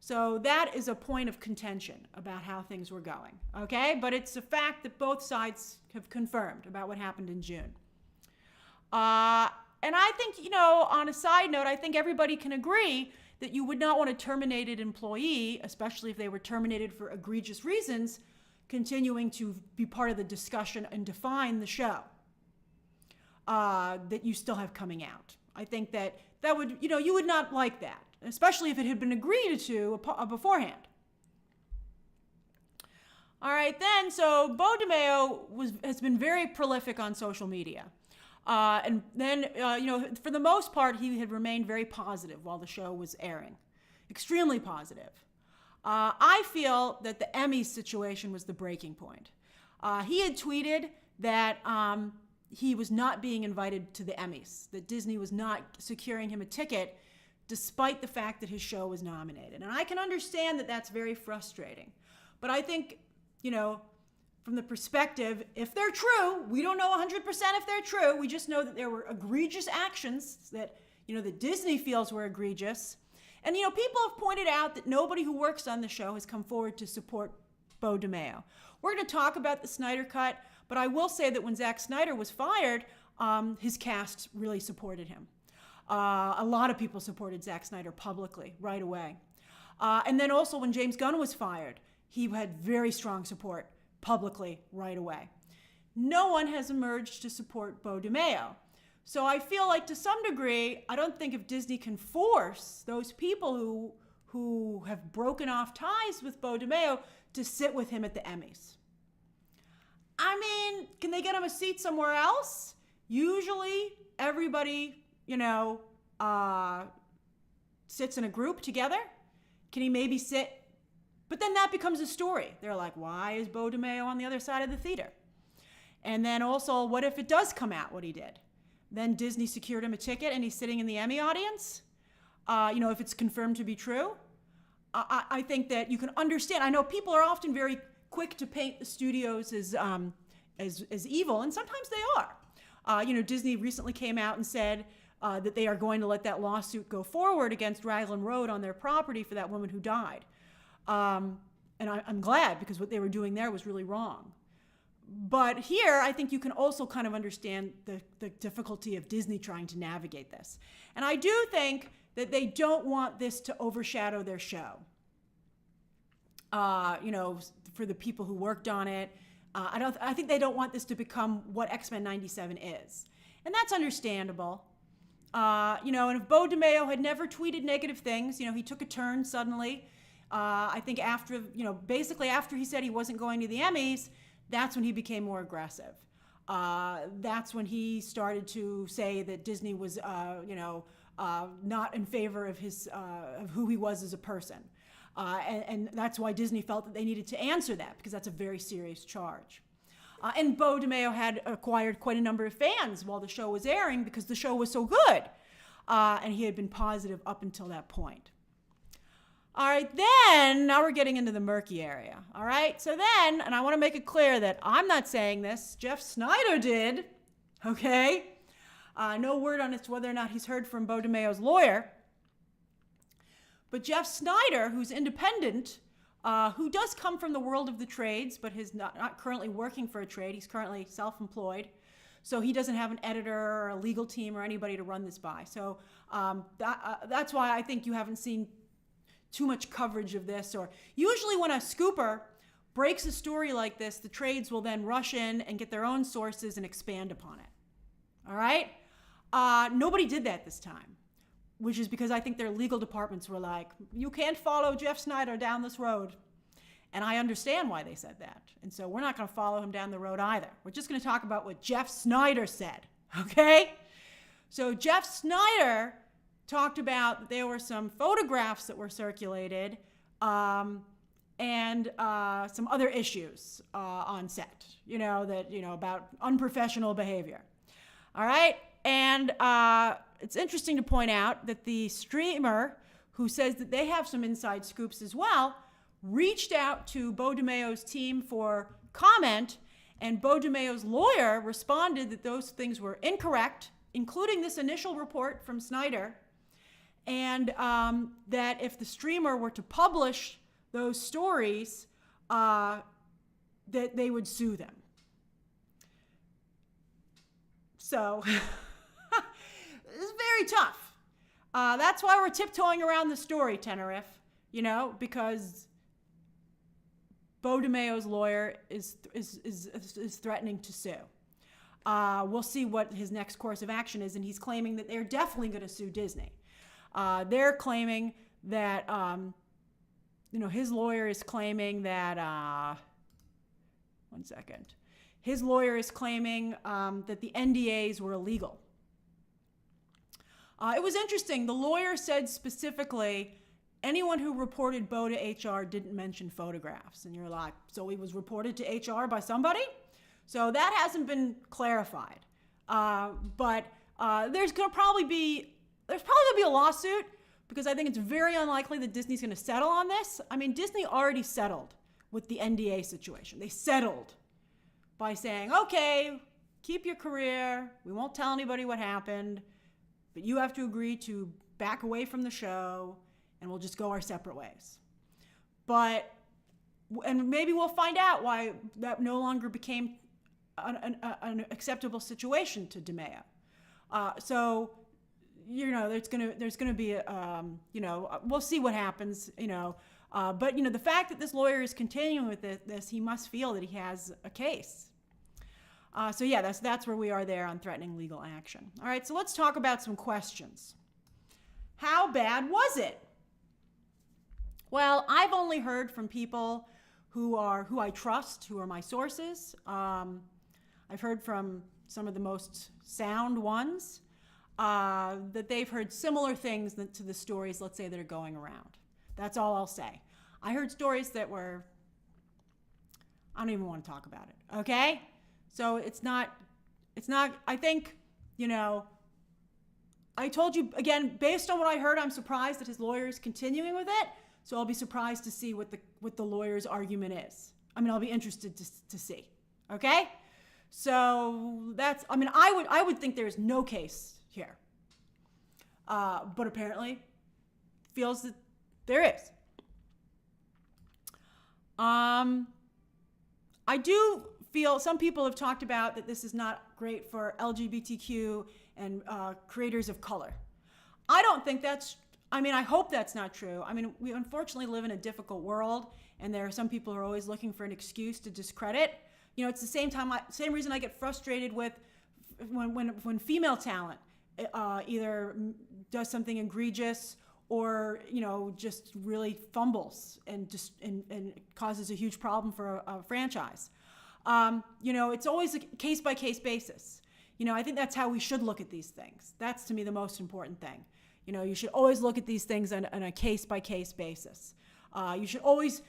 So that is a point of contention about how things were going, okay? But it's a fact that both sides have confirmed about what happened in June. And I think, on a side note, I think everybody can agree that you would not want a terminated employee, especially if they were terminated for egregious reasons, continuing to be part of the discussion and define the show that you still have coming out. I think that would, you would not like that, especially if it had been agreed to beforehand. All right, then, so Beau DeMayo has been very prolific on social media. And then, for the most part, he had remained very positive while the show was airing. Extremely positive. I feel that the Emmy situation was the breaking point. He had tweeted that he was not being invited to the Emmys, that Disney was not securing him a ticket despite the fact that his show was nominated. And I can understand that that's very frustrating. But I think, from the perspective, if they're true, we don't know 100% if they're true. We just know that there were egregious actions that, that Disney feels were egregious. And, people have pointed out that nobody who works on the show has come forward to support Beau DeMayo. We're going to talk about the Snyder Cut, but I will say that when Zack Snyder was fired, his cast really supported him. A lot of people supported Zack Snyder publicly right away. And then also when James Gunn was fired, he had very strong support publicly right away. No one has emerged to support Beau DeMayo. So I feel like to some degree, I don't think if Disney can force those people who have broken off ties with Beau DeMayo to sit with him at the Emmys. I mean, can they get him a seat somewhere else? Usually everybody, sits in a group together. Can he maybe sit? But then that becomes a story. They're like, why is Beau DeMayo on the other side of the theater? And then also, what if it does come out what he did? Then Disney secured him a ticket and he's sitting in the Emmy audience? If it's confirmed to be true? I think that you can understand. I know people are often very quick to paint the studios as evil, and sometimes they are. Disney recently came out and said that they are going to let that lawsuit go forward against Raglan Road on their property for that woman who died. And I'm glad, because what they were doing there was really wrong. But here, I think you can also kind of understand the difficulty of Disney trying to navigate this. And I do think that they don't want this to overshadow their show. For the people who worked on it, I think they don't want this to become what X-Men 97 is. And that's understandable. And if Beau DeMayo had never tweeted negative things, he took a turn suddenly. I think basically after he said he wasn't going to the Emmys, that's when he became more aggressive. That's when he started to say that Disney was, not in favor of of who he was as a person. And that's why Disney felt that they needed to answer that, because that's a very serious charge. And Beau DeMayo had acquired quite a number of fans while the show was airing because the show was so good. And he had been positive up until that point. All right, then, now we're getting into the murky area. All right, so then, and I want to make it clear that I'm not saying this, Jeff Snyder did, okay? No word on it whether or not he's heard from Beau DeMayo's lawyer. But Jeff Snyder, who's independent, who does come from the world of the trades, but is not currently working for a trade. He's currently self-employed. So he doesn't have an editor or a legal team or anybody to run this by. So that's why I think you haven't seen too much coverage of this. Or usually when a scooper breaks a story like this, the trades will then rush in and get their own sources and expand upon it. All right? Nobody did that this time, which is because I think their legal departments were like, you can't follow Jeff Snyder down this road. And I understand why they said that. And so we're not going to follow him down the road either. We're just going to talk about what Jeff Snyder said, okay? So Jeff Snyder talked about that there were some photographs that were circulated and some other issues on set, about unprofessional behavior. All right? And it's interesting to point out that the streamer who says that they have some inside scoops as well reached out to Beau DeMayo's team for comment, and Beau DeMayo's lawyer responded that those things were incorrect, including this initial report from Snyder, and that if the streamer were to publish those stories, that they would sue them. So it's very tough. That's why we're tiptoeing around the story, Tenerife, because Beau DeMayo's lawyer is threatening to sue. We'll see what his next course of action is, and he's claiming that they're definitely going to sue Disney. They're claiming that, his lawyer is claiming that, one second. His lawyer is claiming that the NDAs were illegal. It was interesting. The lawyer said specifically, anyone who reported Beau to HR didn't mention photographs. And you're like, so he was reported to HR by somebody? So that hasn't been clarified. But there's probably going to be a lawsuit, because I think it's very unlikely that Disney's going to settle on this. I mean, Disney already settled with the NDA situation. They settled by saying, okay, keep your career. We won't tell anybody what happened, but you have to agree to back away from the show, and we'll just go our separate ways. And maybe we'll find out why that no longer became an acceptable situation to DeMayo. So, there's gonna be we'll see what happens, but the fact that this lawyer is continuing with this, he must feel that he has a case. So yeah, that's where we are there on threatening legal action. All right, so let's talk about some questions. How bad was it? Well, I've only heard from people who I trust, who are my sources. I've heard from some of the most sound ones that they've heard similar things to the stories, let's say, that are going around. That's all I'll say. I heard stories that were, I don't even want to talk about it, okay? So it's not, I think, I told you, again, based on what I heard, I'm surprised that his lawyer is continuing with it. So I'll be surprised to see what the lawyer's argument is. I'll be interested to see, okay? So I would think there's no case here. But apparently feels that there is. I do feel some people have talked about that this is not great for LGBTQ and creators of color. I don't think that's I mean, I hope that's not true. I mean, we unfortunately live in a difficult world, and there are some people who are always looking for an excuse to discredit. You know, it's the same reason I get frustrated with when female talent either does something egregious or, you know, just really fumbles and causes a huge problem for a franchise. You know, it's always a case by case basis. You know, I think that's how we should look at these things. That's, to me, the most important thing. You know, you should always look at these things on a case-by-case basis. You should always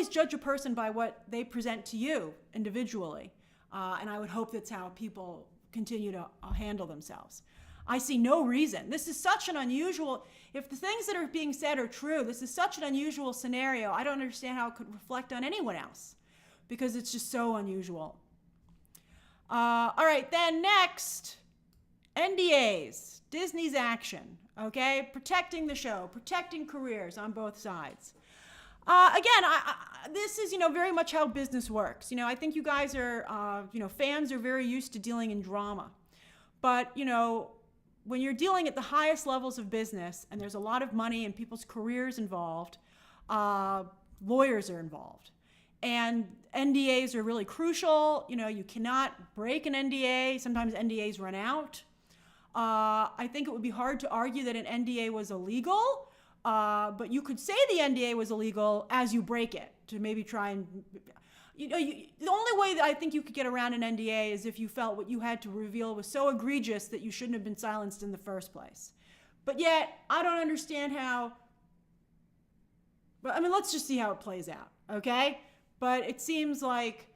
judge a person by what they present to you individually. And I would hope that's how people continue to handle themselves. I see no reason. This is such an unusual, if the things that are being said are true, this is such an unusual scenario. I don't understand how it could reflect on anyone else because it's just so unusual. All right, then next, NDAs. Disney's action, okay? Protecting the show, protecting careers on both sides. Again, this is, you know, very much how business works. You know, I think you guys are, you know, fans are very used to dealing in drama. But, you know, when you're dealing at the highest levels of business and there's a lot of money and people's careers involved, lawyers are involved. And NDAs are really crucial. You know, you cannot break an NDA. Sometimes NDAs run out. I think it would be hard to argue that an NDA was illegal, but you could say the NDA was illegal as you break it to maybe try and, you know, the only way that I think you could get around an NDA is if you felt what you had to reveal was so egregious that you shouldn't have been silenced in the first place. But yet, I don't understand how, but I mean, let's just see how it plays out, okay? But it seems like,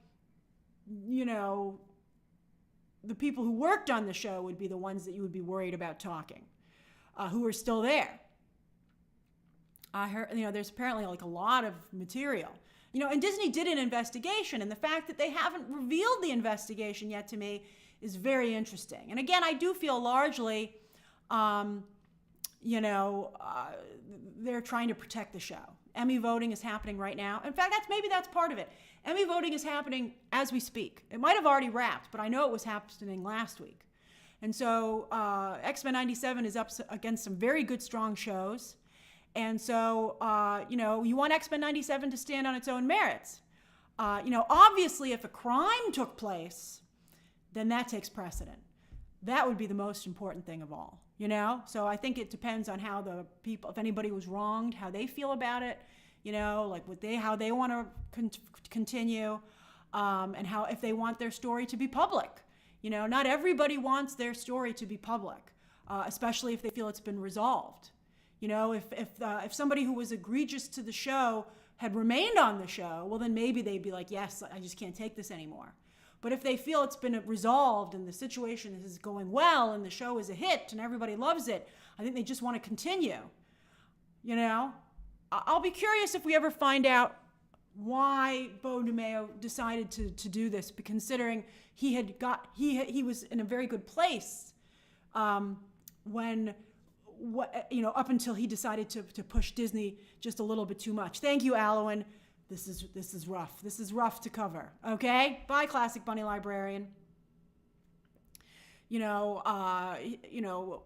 you know, the people who worked on the show would be the ones that you would be worried about talking, who are still there. I heard, you know, there's apparently like a lot of material. You know, and Disney did an investigation, and the fact that they haven't revealed the investigation yet to me is very interesting. And again, I do feel largely, you know, they're trying to protect the show. Emmy voting is happening right now. In fact, maybe that's part of it. Emmy voting is happening as we speak. It might have already wrapped, but I know it was happening last week. And so X-Men 97 is up against some very good, strong shows. And so, you know, you want X-Men 97 to stand on its own merits. You know, obviously, if a crime took place, then that takes precedent. That would be the most important thing of all, you know? So I think it depends on how the people, if anybody was wronged, how they feel about it, you know, like how they want to continue, and how, if they want their story to be public. You know, not everybody wants their story to be public, especially if they feel it's been resolved. You know, if somebody who was egregious to the show had remained on the show, well, then maybe they'd be like, yes, I just can't take this anymore. But if they feel it's been resolved and the situation is going well and the show is a hit and everybody loves it, I think they just want to continue. You know, I'll be curious if we ever find out why Beau DeMayo decided to do this, considering he was in a very good place when, you know, up until he decided to push Disney just a little bit too much. Thank you, Alwyn. This is rough. This is rough to cover. Okay? Bye, Classic Bunny Librarian. You know,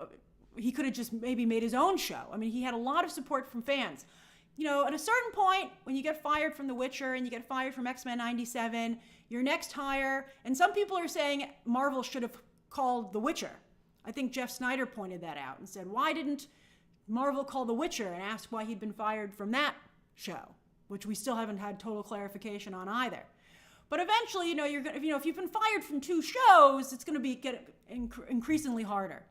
he could have just maybe made his own show. I mean, he had a lot of support from fans. You know, at a certain point, when you get fired from The Witcher and you get fired from X-Men 97, your next hire, and some people are saying Marvel should have called The Witcher. I think Jeff Snyder pointed that out and said, why didn't Marvel call The Witcher and ask why he'd been fired from that show, which we still haven't had total clarification on either. But eventually, you know, if you've been fired from 2 shows, it's going to get increasingly harder.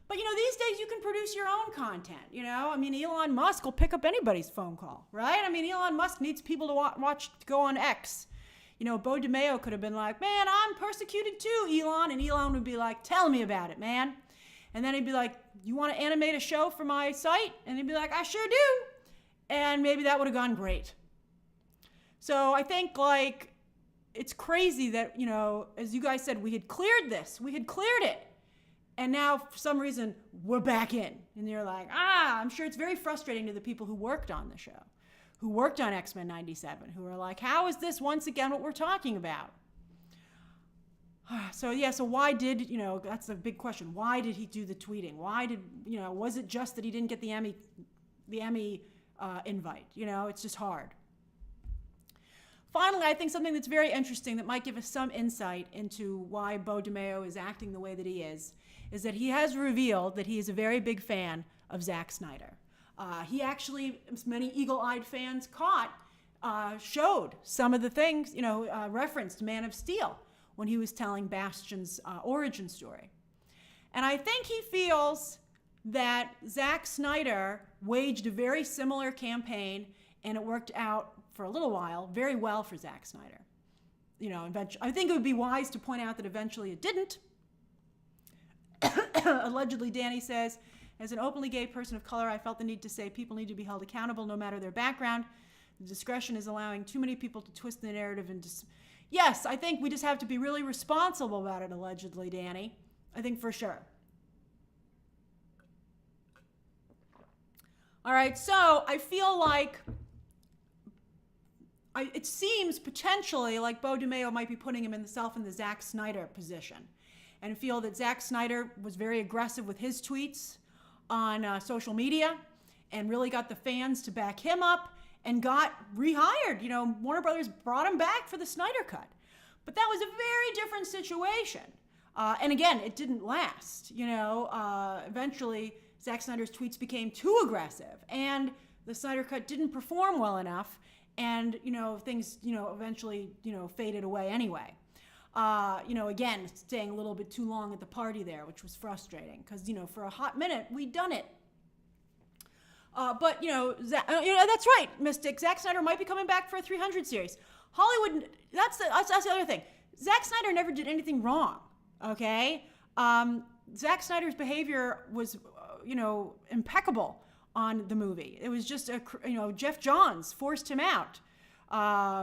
But, you know, these days you can produce your own content, you know? I mean, Elon Musk will pick up anybody's phone call, right? I mean, Elon Musk needs people to watch to go on X. You know, Beau DeMayo could have been like, man, I'm persecuted too, Elon. And Elon would be like, tell me about it, man. And then he'd be like, you want to animate a show for my site? And he'd be like, I sure do. And maybe that would have gone great. So I think, like, it's crazy that, you know, as you guys said, we had cleared this. We had cleared it. And now, for some reason, we're back in. And you're like, I'm sure it's very frustrating to the people who worked on the show, who worked on X-Men 97, who are like, how is this once again what we're talking about? So yeah, so why did, that's the big question. Why did he do the tweeting? Why did, was it just that he didn't get the Emmy invite? It's just hard. Finally, I think something that's very interesting that might give us some insight into why Beau DeMayo is acting the way that he is that he has revealed that he is a very big fan of Zack Snyder. He actually, as many eagle-eyed fans showed some of the things, referenced Man of Steel when he was telling Bastion's origin story. And I think he feels that Zack Snyder waged a very similar campaign, and it worked out for a little while very well for Zack Snyder. Eventually, I think it would be wise to point out that eventually it didn't. Allegedly, Danny says, as an openly gay person of color, I felt the need to say people need to be held accountable no matter their background. The discretion is allowing too many people to twist the narrative and yes, I think we just have to be really responsible about it, allegedly, Danny. I think for sure. All right, so I feel like it seems potentially like Beau DeMayo might be putting himself in the Zack Snyder position and feel that Zack Snyder was very aggressive with his tweets on social media and really got the fans to back him up and got rehired. Warner Brothers brought him back for the Snyder Cut. But that was a very different situation. And again, it didn't last. Eventually, Zack Snyder's tweets became too aggressive, and the Snyder Cut didn't perform well enough, and, things, eventually, faded away anyway. Again, staying a little bit too long at the party there, which was frustrating, because, for a hot minute, we'd done it. But that's right, Mystic. Zack Snyder might be coming back for a 300 series. Hollywood, that's the other thing. Zack Snyder never did anything wrong, okay? Zack Snyder's behavior was, impeccable on the movie. It was just, Jeff Johns forced him out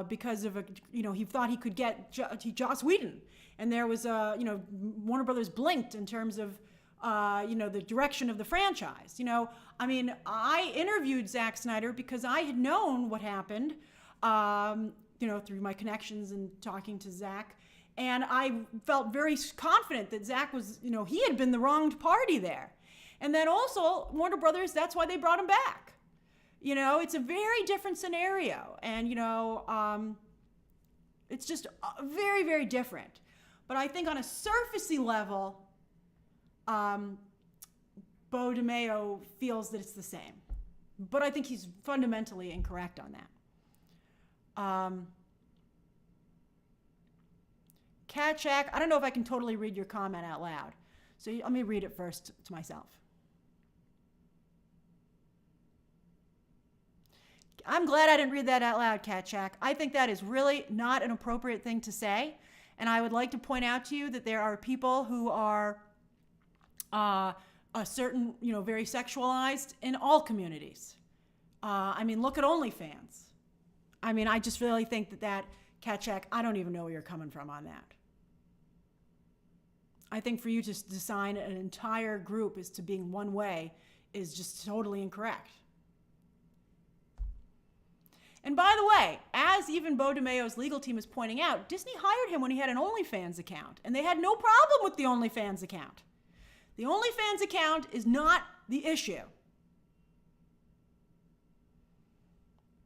because of, he thought he could get Joss Whedon. And there was, Warner Brothers blinked in terms of, the direction of the franchise. I interviewed Zack Snyder because I had known what happened, through my connections and talking to Zack. And I felt very confident that Zack was, he had been the wronged party there. And then also, Warner Brothers, that's why they brought him back. It's a very different scenario. And, it's just very, very different. But I think on a surfacey level, Beau DeMayo feels that it's the same. But I think he's fundamentally incorrect on that. Cat Shack, I don't know if I can totally read your comment out loud. So let me read it first to myself. I'm glad I didn't read that out loud, Cat Shack. I think that is really not an appropriate thing to say. And I would like to point out to you that there are people who are a certain, very sexualized in all communities. Look at OnlyFans. I just really think that Cat Shack, I don't even know where you're coming from on that. I think for you to design an entire group as to being one way is just totally incorrect. And by the way, as even Beau DeMayo's legal team is pointing out, Disney hired him when he had an OnlyFans account, and they had no problem with the OnlyFans account. The OnlyFans account is not the issue.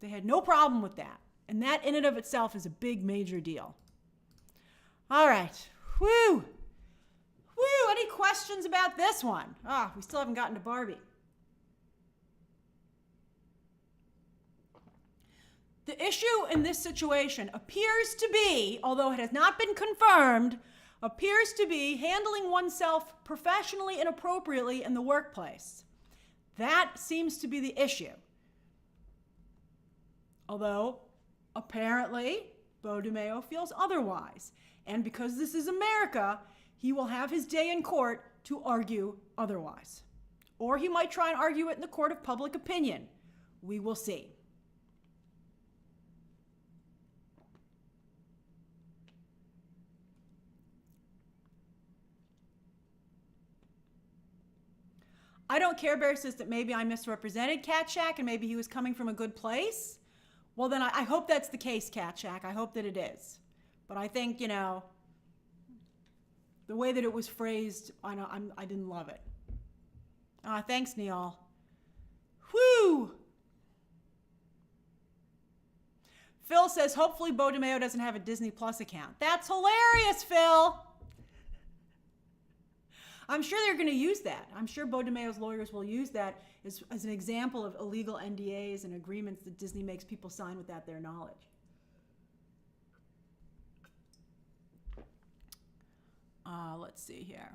They had no problem with that. And that in and of itself is a big, major deal. All right. Woo! Woo! Any questions about this one? We still haven't gotten to Barbie. The issue in this situation appears to be, although it has not been confirmed, appears to be handling oneself professionally and appropriately in the workplace. That seems to be the issue. Although, apparently, Beau DeMayo feels otherwise. And because this is America, he will have his day in court to argue otherwise. Or he might try and argue it in the court of public opinion. We will see. I don't care, Bear says that maybe I misrepresented Cat Shack and maybe he was coming from a good place. Well, then I hope that's the case, Cat Shack. I hope that it is. But I think, The way that it was phrased, I didn't love it. Thanks, Neil. Whew! Phil says, hopefully Beau DeMayo doesn't have a Disney Plus account. That's hilarious, Phil. I'm sure they're going to use that. I'm sure Beau DeMayo's lawyers will use that as an example of illegal NDAs and agreements that Disney makes people sign without their knowledge. Let's see here.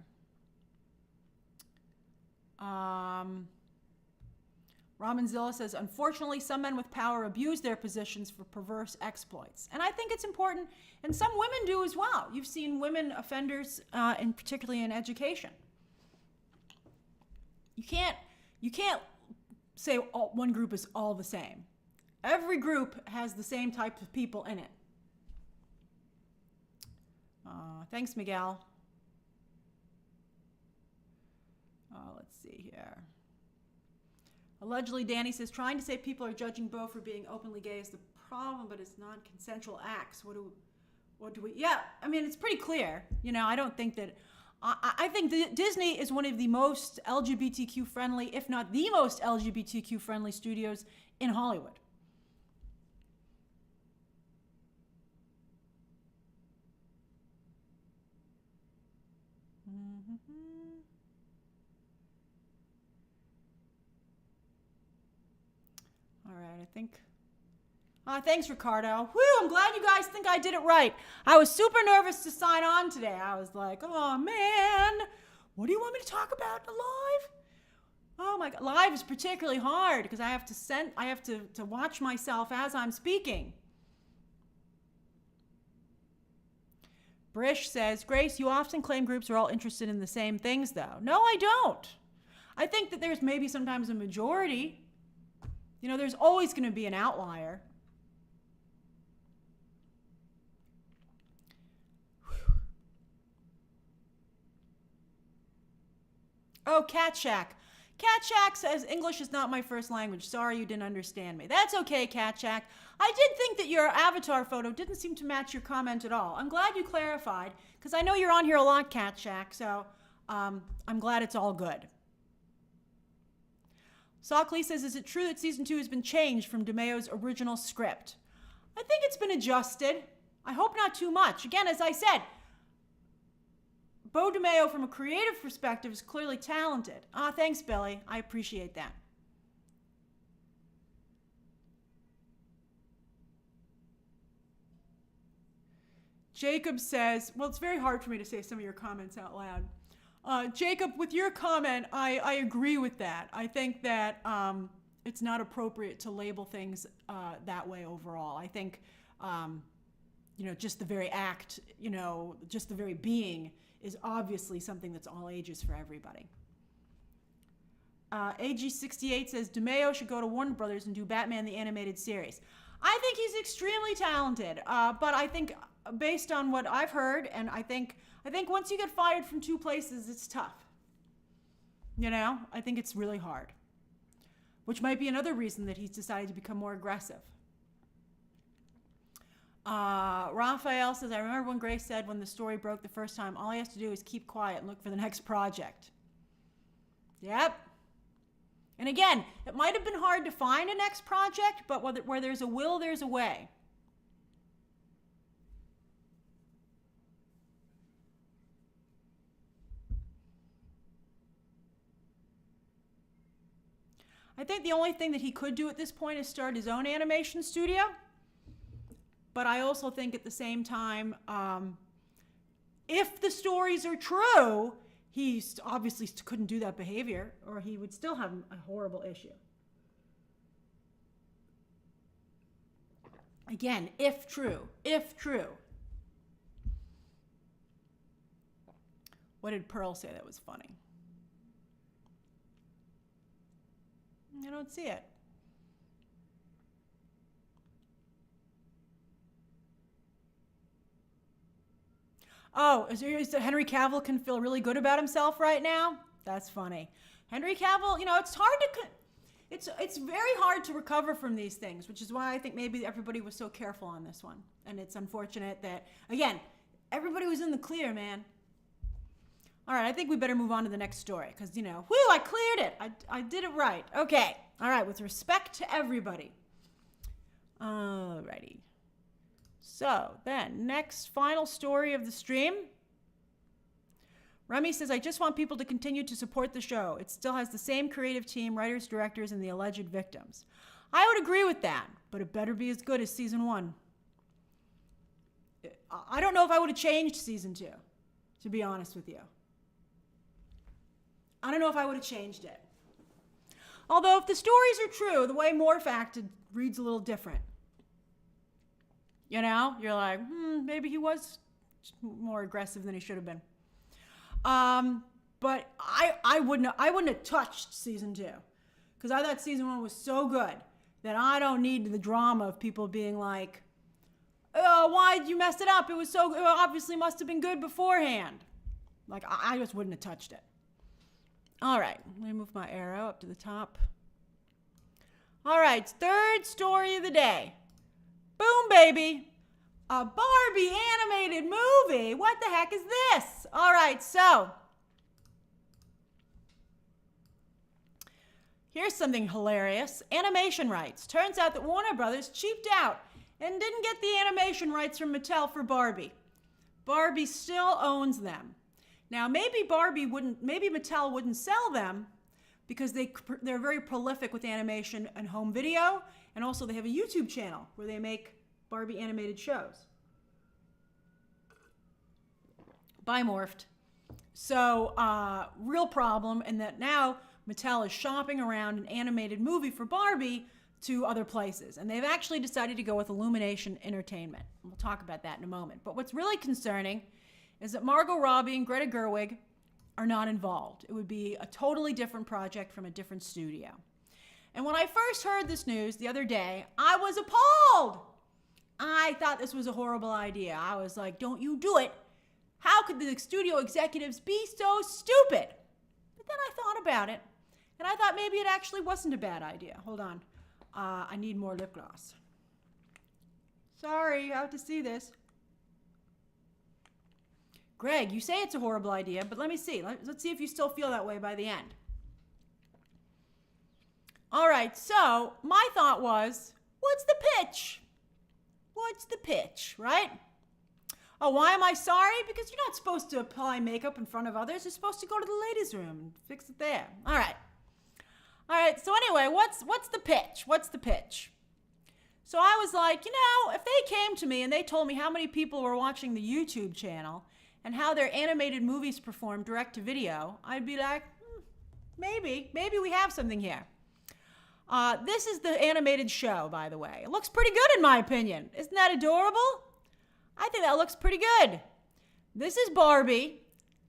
Ramanzilla says, unfortunately, some men with power abuse their positions for perverse exploits. And I think it's important, and some women do as well. You've seen women offenders, and particularly in education. You can't say one group is all the same. Every group has the same type of people in it. Thanks, Miguel. Let's see here. Allegedly, Danny says, trying to say people are judging Beau for being openly gay is the problem, but it's non-consensual acts. What do we, yeah, I mean, it's pretty clear. You know, I don't think that, I think that Disney is one of the most LGBTQ friendly, if not the most LGBTQ friendly studios in Hollywood. All right, I think. Thanks, Ricardo. Whew, I'm glad you guys think I did it right. I was super nervous to sign on today. I was like, oh man, what do you want me to talk about live? Oh my God, live is particularly hard because I have to watch myself as I'm speaking. Brish says, Grace, you often claim groups are all interested in the same things though. No, I don't. I think that there's maybe sometimes a majority. You know, there's always going to be an outlier. Oh, Cat Shack. Cat Shack says, English is not my first language. Sorry you didn't understand me. That's okay, Cat Shack. I did think that your avatar photo didn't seem to match your comment at all. I'm glad you clarified, because I know you're on here a lot, Cat Shack, so I'm glad it's all good. Sockley says, is it true that season 2 has been changed from DeMayo's original script? I think it's been adjusted. I hope not too much. Again, as I said, Beau DeMayo, from a creative perspective, is clearly talented. Thanks, Billy. I appreciate that. Jacob says, well, it's very hard for me to say some of your comments out loud. Jacob, with your comment, I agree with that. I think that it's not appropriate to label things that way overall. I think, you know, just the very act, you know, just the very being is obviously something that's all ages for everybody. AG68 says, DeMayo should go to Warner Brothers and do Batman the Animated Series. I think he's extremely talented, but I think based on what I've heard, and I think once you get fired from 2 places, it's tough. You know, I think it's really hard, which might be another reason that he's decided to become more aggressive. Raphael says, I remember when Grace said when the story broke the first time, all he has to do is keep quiet and look for the next project. Yep. And again, it might have been hard to find a next project, but where there's a will, there's a way. I think the only thing that he could do at this point is start his own animation studio. But I also think at the same time, if the stories are true, he obviously couldn't do that behavior, or he would still have a horrible issue. Again, if true, if true. What did Pearl say that was funny? I don't see it. Oh, is that Henry Cavill can feel really good about himself right now? That's funny. Henry Cavill, you know, it's hard to, it's very hard to recover from these things, which is why I think maybe everybody was so careful on this one. And it's unfortunate that, again, everybody was in the clear, man. All right, I think we better move on to the next story because, whoo, I cleared it. I did it right. Okay. All right, with respect to everybody. All righty. So then, next final story of the stream. Remy says, I just want people to continue to support the show. It still has the same creative team, writers, directors, and the alleged victims. I would agree with that, but it better be as good as season 1. I don't know if I would have changed season 2, to be honest with you. I don't know if I would have changed it. Although if the stories are true, the way Morph acted reads a little different. You're like, maybe he was more aggressive than he should have been. But I wouldn't have touched season 2 because I thought season 1 was so good that I don't need the drama of people being like, oh, why'd you mess it up? It obviously must have been good beforehand. Like, I just wouldn't have touched it. All right, let me move my arrow up to the top. All right, third story of the day. Boom, baby. A Barbie animated movie. What the heck is this? All right, so here's something hilarious. Animation rights. Turns out that Warner Brothers cheaped out and didn't get the animation rights from Mattel for Barbie. Barbie still owns them. Now, maybe Mattel wouldn't sell them because they're very prolific with animation and home video, and also they have a YouTube channel where they make Barbie animated shows. Bye, Morphed. So, real problem in that now Mattel is shopping around an animated movie for Barbie to other places. And they've actually decided to go with Illumination Entertainment. We'll talk about that in a moment. But what's really concerning is that Margot Robbie and Greta Gerwig are not involved. It would be a totally different project from a different studio. And when I first heard this news the other day, I was appalled. I thought this was a horrible idea. I was like, don't you do it. How could the studio executives be so stupid? But then I thought about it, and I thought maybe it actually wasn't a bad idea. Hold on. I need more lip gloss. Sorry, you have to see this. Greg, you say it's a horrible idea, but let me see. Let's see if you still feel that way by the end. All right, so my thought was, what's the pitch? What's the pitch, right? Oh, why am I sorry? Because you're not supposed to apply makeup in front of others. You're supposed to go to the ladies' room and fix it there. All right. All right, so anyway, what's the pitch? What's the pitch? So I was like, if they came to me and they told me how many people were watching the YouTube channel and how their animated movies perform direct to video, I'd be like, maybe we have something here. This is the animated show, by the way. It looks pretty good in my opinion. Isn't that adorable? I think that looks pretty good. This is Barbie,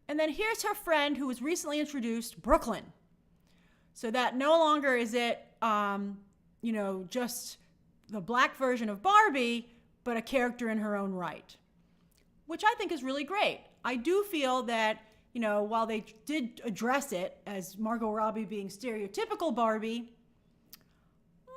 and then here's her friend who was recently introduced, Brooklyn. So that no longer is it, just the black version of Barbie, but a character in her own right, which I think is really great. I do feel that, while they did address it as Margot Robbie being stereotypical Barbie,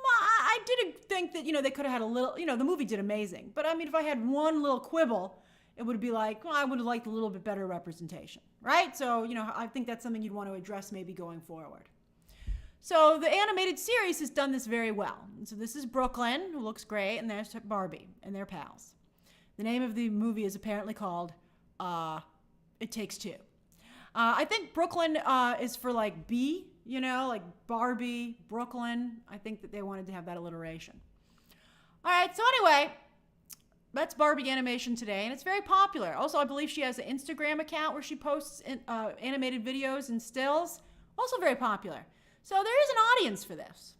I did think that, they could have had a little, the movie did amazing. But I mean, if I had one little quibble, it would be like, well, I would have liked a little bit better representation, right? So, I think that's something you'd want to address maybe going forward. So the animated series has done this very well. And so this is Brooklyn, who looks great, and there's Barbie and their pals. The name of the movie is apparently called It Takes Two. I think Brooklyn is for like B, like Barbie, Brooklyn. I think that they wanted to have that alliteration. All right, so anyway, that's Barbie animation today, and it's very popular. Also, I believe she has an Instagram account where she posts animated videos and stills. Also very popular. So there is an audience for this.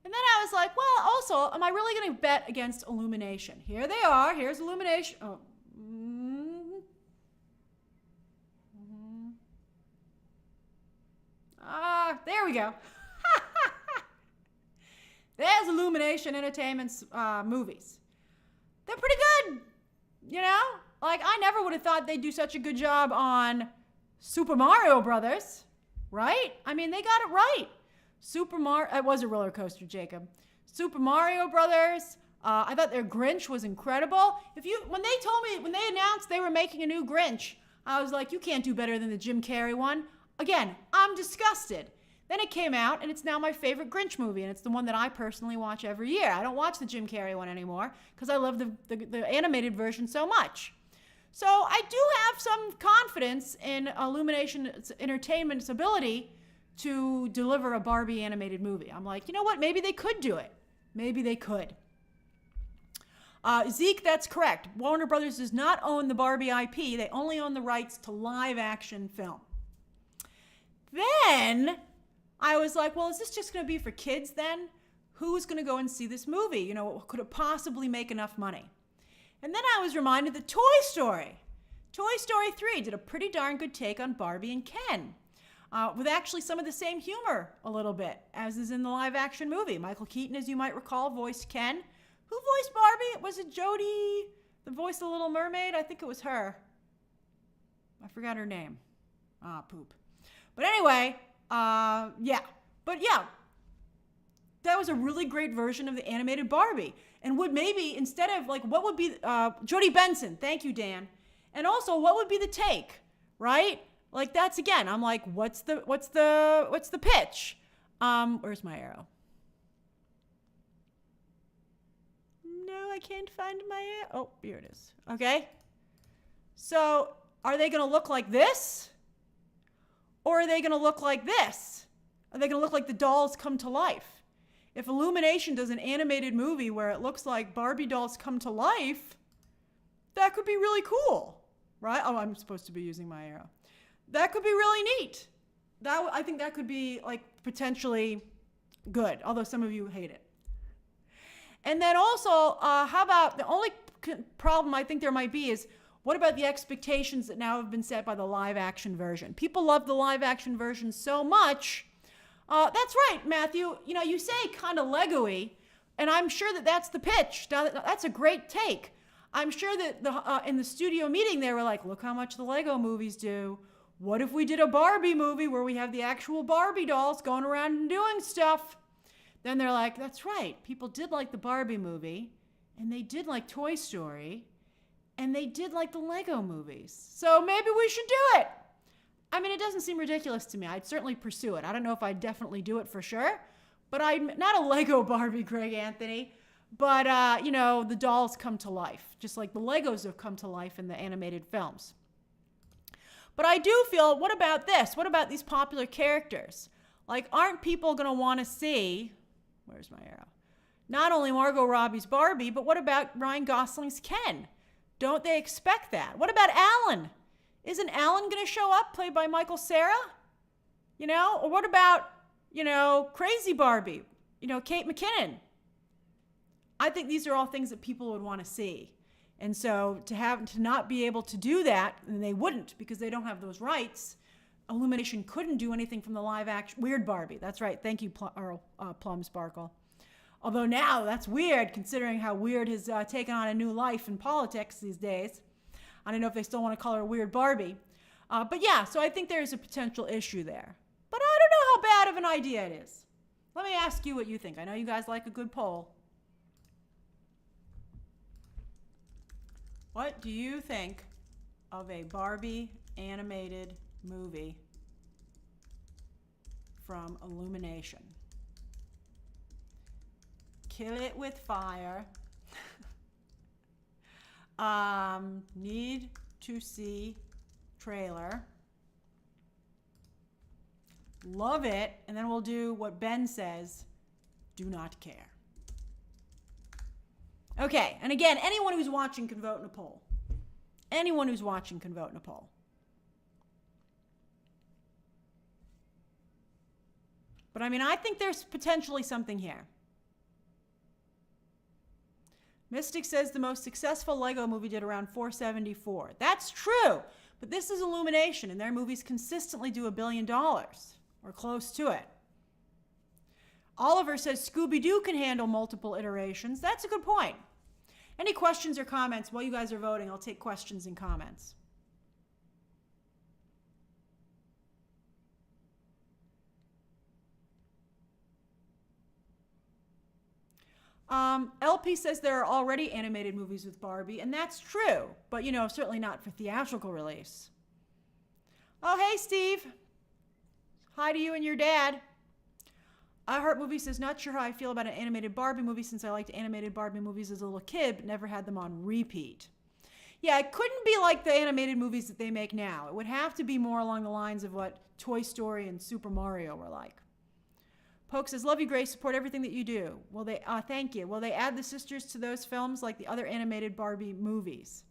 And then I was like, well, also, am I really going to bet against Illumination? Here they are. Here's Illumination. Oh. There we go. There's Illumination Entertainment's movies. They're pretty good, Like, I never would have thought they'd do such a good job on Super Mario Brothers, right? I mean, they got it right. It was a roller coaster, Jacob. Super Mario Brothers. I thought their Grinch was incredible. When they announced they were making a new Grinch, I was like, you can't do better than the Jim Carrey one. Again, I'm disgusted. Then it came out, and it's now my favorite Grinch movie, and it's the one that I personally watch every year. I don't watch the Jim Carrey one anymore because I love the animated version so much. So I do have some confidence in Illumination Entertainment's ability to deliver a Barbie animated movie. I'm like, you know what? Maybe they could do it. Maybe they could. Zeke, that's correct. Warner Brothers does not own the Barbie IP. They only own the rights to live action film. Then I was like, well, is this just going to be for kids then? Who's going to go and see this movie? You know, could it possibly make enough money? And then I was reminded that Toy Story 3 did a pretty darn good take on Barbie and Ken, with actually some of the same humor a little bit as is in the live action movie. Michael Keaton, as you might recall, voiced Ken. Who voiced Barbie? Was it Jodie, the voice of the Little Mermaid? I think it was her. I forgot her name. Poop. But anyway, yeah. But yeah, that was a really great version of the animated Barbie. And would maybe, instead of, like, what would be, Jodie Benson, thank you, Dan. And also, what would be the take, right? Like, that's, again, I'm like, what's the pitch? Where's my arrow? No, I can't find my arrow. Oh, here it is. Okay. So, are they going to look like this? Or are they going to look like this? Are they going to look like the dolls come to life? If Illumination does an animated movie where it looks like Barbie dolls come to life, that could be really cool, right? Oh, I'm supposed to be using my arrow. That could be really neat. I think that could be, like, potentially good, although some of you hate it. And then also, how about, the only problem I think there might be is, what about the expectations that now have been set by the live action version? People love the live action version so much. That's right, Matthew. You know, you say kind of Lego-y, and I'm sure that that's the pitch. That's a great take. I'm sure that in the studio meeting they were like, look how much the Lego movies do. What if we did a Barbie movie where we have the actual Barbie dolls going around and doing stuff? Then they're like, that's right. People did like the Barbie movie, and they did like Toy Story, and they did like the Lego movies. So maybe we should do it. I mean, it doesn't seem ridiculous to me. I'd certainly pursue it. I don't know if I'd definitely do it for sure, but I'm not a Lego Barbie, Greg Anthony, but, you know, the dolls come to life, just like the Legos have come to life in the animated films. But I do feel, what about this? What about these popular characters? Like, aren't people going to want to see, where's my arrow? Not only Margot Robbie's Barbie, but what about Ryan Gosling's Ken? Don't they expect that? What about Alan? Isn't Alan going to show up, played by Michael Cera? You know? Or what about, you know, Crazy Barbie? You know, Kate McKinnon? I think these are all things that people would want to see. And so to not be able to do that, and they wouldn't because they don't have those rights, Illumination couldn't do anything from the live action. Weird Barbie. That's right. Thank you, Plum Sparkle. Although now that's weird, considering how Weird has taken on a new life in politics these days. I don't know if they still want to call her Weird Barbie. But yeah, so I think there's a potential issue there. But I don't know how bad of an idea it is. Let me ask you what you think. I know you guys like a good poll. What do you think of a Barbie animated movie from Illumination? Kill it with fire. Need to see trailer. Love it. And then we'll do what Ben says. Do not care. Okay. And again, anyone who's watching can vote in a poll. Anyone who's watching can vote in a poll. But I mean, I think there's potentially something here. Mystic says the most successful Lego movie did around 474. That's true, but this is Illumination, and their movies consistently do $1 billion, or close to it. Oliver says Scooby-Doo can handle multiple iterations. That's a good point. Any questions or comments while you guys are voting? I'll take questions and comments. LP says there are already animated movies with Barbie, and that's true, but, you know, certainly not for theatrical release. Oh, hey, Steve. Hi to you and your dad. I Heart Movie says, not sure how I feel about an animated Barbie movie since I liked animated Barbie movies as a little kid, but never had them on repeat. Yeah, it couldn't be like the animated movies that they make now. It would have to be more along the lines of what Toy Story and Super Mario were like. Poke says, love you, Grace. Support everything that you do. Will they, thank you. Will they add the sisters to those films like the other animated Barbie movies?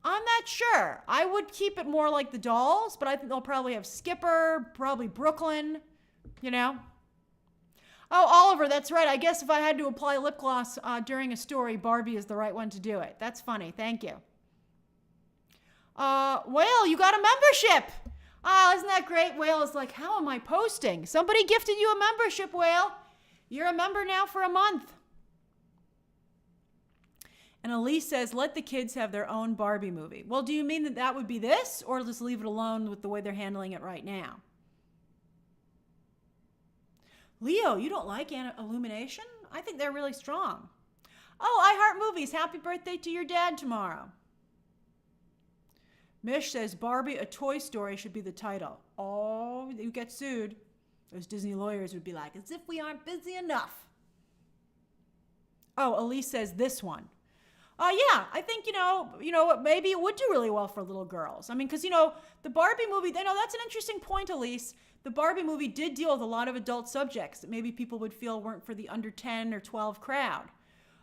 I'm not sure. I would keep it more like the dolls, but I think they'll probably have Skipper, probably Brooklyn, you know. Oh, Oliver, that's right. I guess if I had to apply lip gloss during a story, Barbie is the right one to do it. That's funny. Thank you. Whale, you got a membership. Isn't that great? Whale is like, how am I posting? Somebody gifted you a membership, Whale. You're a member now for a month. And Elise says, let the kids have their own Barbie movie. Well, do you mean that that would be this, or just leave it alone with the way they're handling it right now? Leo, you don't like Illumination? I think they're really strong. Oh, I Heart Movies. Happy birthday to your dad tomorrow. Mish says, Barbie, a Toy Story should be the title. Oh, you get sued. Those Disney lawyers would be like, as if we aren't busy enough. Oh, Elise says this one. Yeah, I think, maybe it would do really well for little girls. I mean, because, the Barbie movie, that's an interesting point, Elise. The Barbie movie did deal with a lot of adult subjects that maybe people would feel weren't for the under 10 or 12 crowd.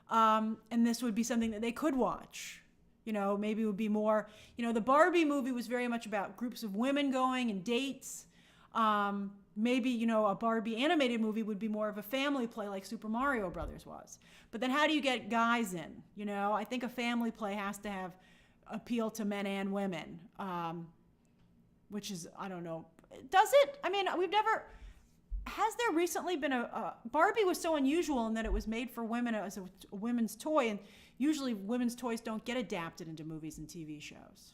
And this would be something that they could watch. Maybe it would be more, the Barbie movie was very much about groups of women going and dates. Maybe, a Barbie animated movie would be more of a family play like Super Mario Brothers was. But then how do you get guys in? I think a family play has to have appeal to men and women, which is, I don't know. Does it? I mean, has there recently been Barbie was so unusual in that it was made for women as a women's toy, and usually women's toys don't get adapted into movies and TV shows.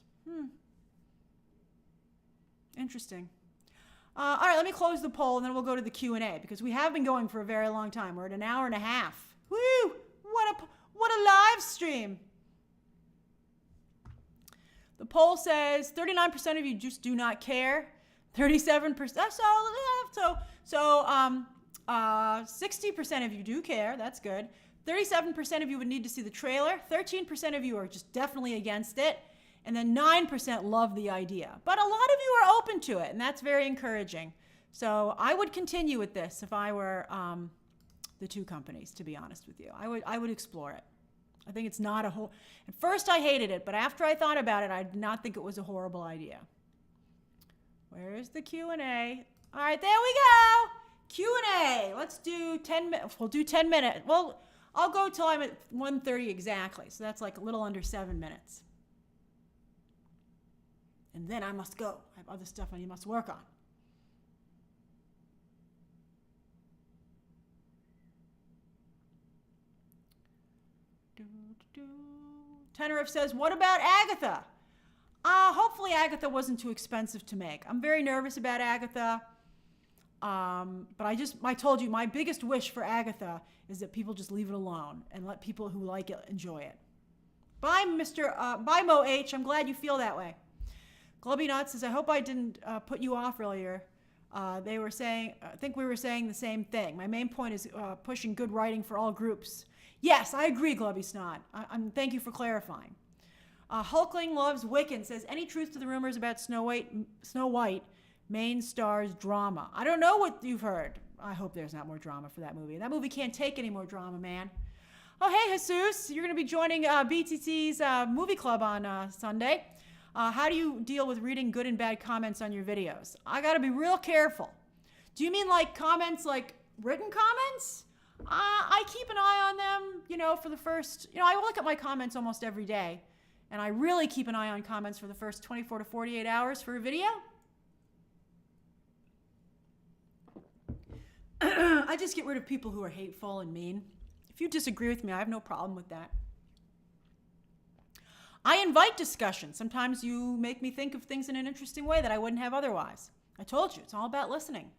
Interesting. All right, let me close the poll and then we'll go to the Q&A because we have been going for a very long time. We're at an hour and a half. Woo! What a live stream. The poll says 39% of you just do not care. 37%. So 60% of you do care. That's good. 37% of you would need to see the trailer. 13% of you are just definitely against it. And then 9% love the idea. But a lot of you are open to it, and that's very encouraging. So I would continue with this if I were the two companies, to be honest with you. I would explore it. I think it's not at first I hated it, but after I thought about it, I did not think it was a horrible idea. Where's the Q&A? All right, there we go. Q&A. Let's do 10 minutes. We'll do 10 minutes. Well, I'll go till I'm at 1:30 exactly. So that's like a little under 7 minutes. And then I must go. I have other stuff I must work on. Tenerife says, what about Agatha? Hopefully Agatha wasn't too expensive to make. I'm very nervous about Agatha. But I told you, my biggest wish for Agatha is that people just leave it alone and let people who like it enjoy it. Bye, bye, Mo H. I'm glad you feel that way. Glubby Knot says, I hope I didn't put you off earlier. They were saying, I think we were saying the same thing. My main point is pushing good writing for all groups. Yes, I agree, Glubby Snot. Thank you for clarifying. Hulkling Loves Wiccan says, any truth to the rumors about Snow White main stars drama? I don't know what you've heard. I hope there's not more drama for that movie. That movie can't take any more drama, man. Oh, hey, Jesus. You're going to be joining BTT's movie club on Sunday. How do you deal with reading good and bad comments on your videos? I got to be real careful. Do you mean like comments, like written comments? I keep an eye on them, for the first, I look at my comments almost every day. And I really keep an eye on comments for the first 24 to 48 hours for a video. I just get rid of people who are hateful and mean. If you disagree with me, I have no problem with that. I invite discussion. Sometimes you make me think of things in an interesting way that I wouldn't have otherwise. I told you, it's all about listening.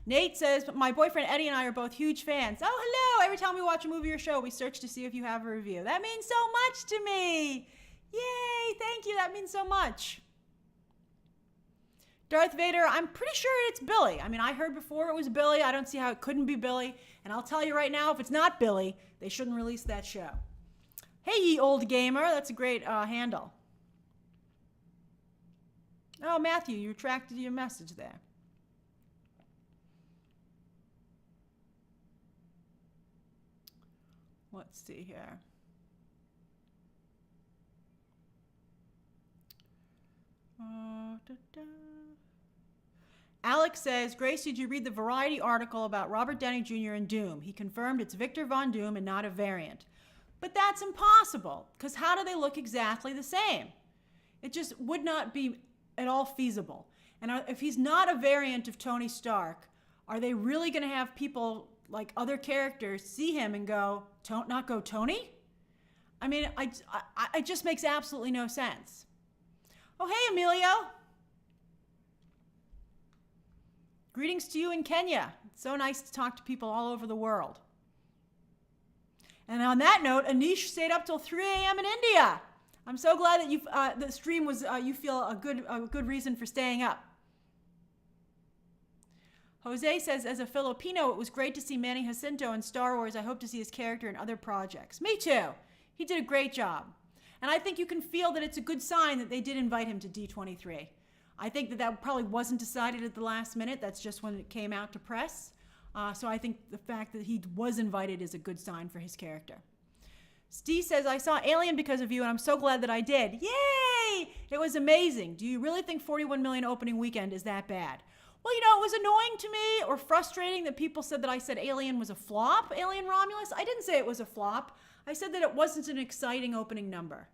Nate says, my boyfriend Eddie and I are both huge fans. Oh, hello. Every time we watch a movie or show, we search to see if you have a review. That means so much to me. Yay, thank you. That means so much. Darth Vader, I'm pretty sure it's Billy. I mean, I heard before it was Billy. I don't see how it couldn't be Billy. And I'll tell you right now, if it's not Billy, they shouldn't release that show. Hey, ye old gamer. That's a great handle. Oh, Matthew, you retracted your message there. Let's see here. Alex says, Grace, did you read the Variety article about Robert Downey Jr. and Doom? He confirmed it's Victor Von Doom and not a variant. But that's impossible, because how do they look exactly the same? It just would not be at all feasible. And if he's not a variant of Tony Stark, are they really going to have people like other characters see him and go, not go Tony? I mean, it just makes absolutely no sense. Oh, hey, Emilio. Greetings to you in Kenya. It's so nice to talk to people all over the world. And on that note, Anish stayed up till 3 a.m. in India. I'm so glad that the stream was, you feel a good reason for staying up. Jose says, as a Filipino, it was great to see Manny Jacinto in Star Wars. I hope to see his character in other projects. Me too. He did a great job. And I think you can feel that it's a good sign that they did invite him to D23. I think that probably wasn't decided at the last minute. That's just when it came out to press. So I think the fact that he was invited is a good sign for his character. Steve says, I saw Alien because of you, and I'm so glad that I did. Yay! It was amazing. Do you really think 41 million opening weekend is that bad? Well, it was annoying to me or frustrating that people said that I said Alien was a flop, Alien Romulus. I didn't say it was a flop. I said that it wasn't an exciting opening number.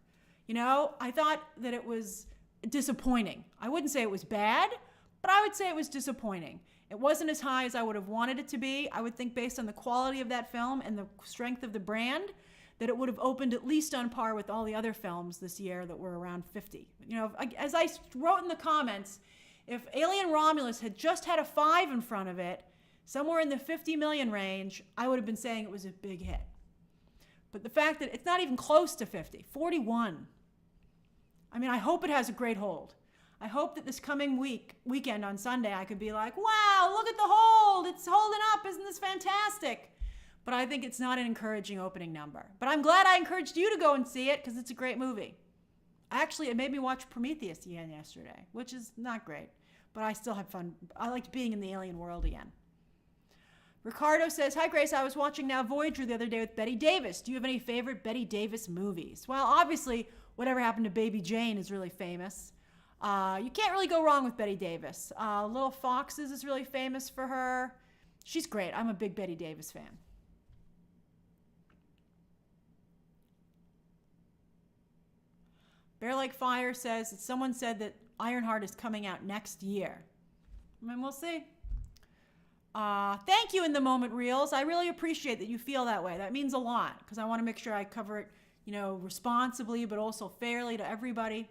I thought that it was disappointing. I wouldn't say it was bad, but I would say it was disappointing. It wasn't as high as I would have wanted it to be. I would think based on the quality of that film and the strength of the brand, that it would have opened at least on par with all the other films this year that were around 50. As I wrote in the comments, if Alien Romulus had just had a 5 in front of it, somewhere in the 50 million range, I would have been saying it was a big hit. But the fact that it's not even close to 50, 41. I mean, I hope it has a great hold. I hope that this coming weekend on Sunday, I could be like, wow, look at the hold. It's holding up. Isn't this fantastic? But I think it's not an encouraging opening number. But I'm glad I encouraged you to go and see it because it's a great movie. Actually, it made me watch Prometheus again yesterday, which is not great. But I still had fun. I liked being in the alien world again. Ricardo says, hi, Grace. I was watching Now Voyager the other day with Betty Davis. Do you have any favorite Betty Davis movies? Well, obviously, Whatever Happened to Baby Jane is really famous. You can't really go wrong with Betty Davis. Little Foxes is really famous for her. She's great. I'm a big Betty Davis fan. Bear Like Fire says that someone said that Ironheart is coming out next year. I mean, we'll see. Thank you, In the Moment Reels. I really appreciate that you feel that way. That means a lot because I want to make sure I cover it, responsibly, but also fairly to everybody.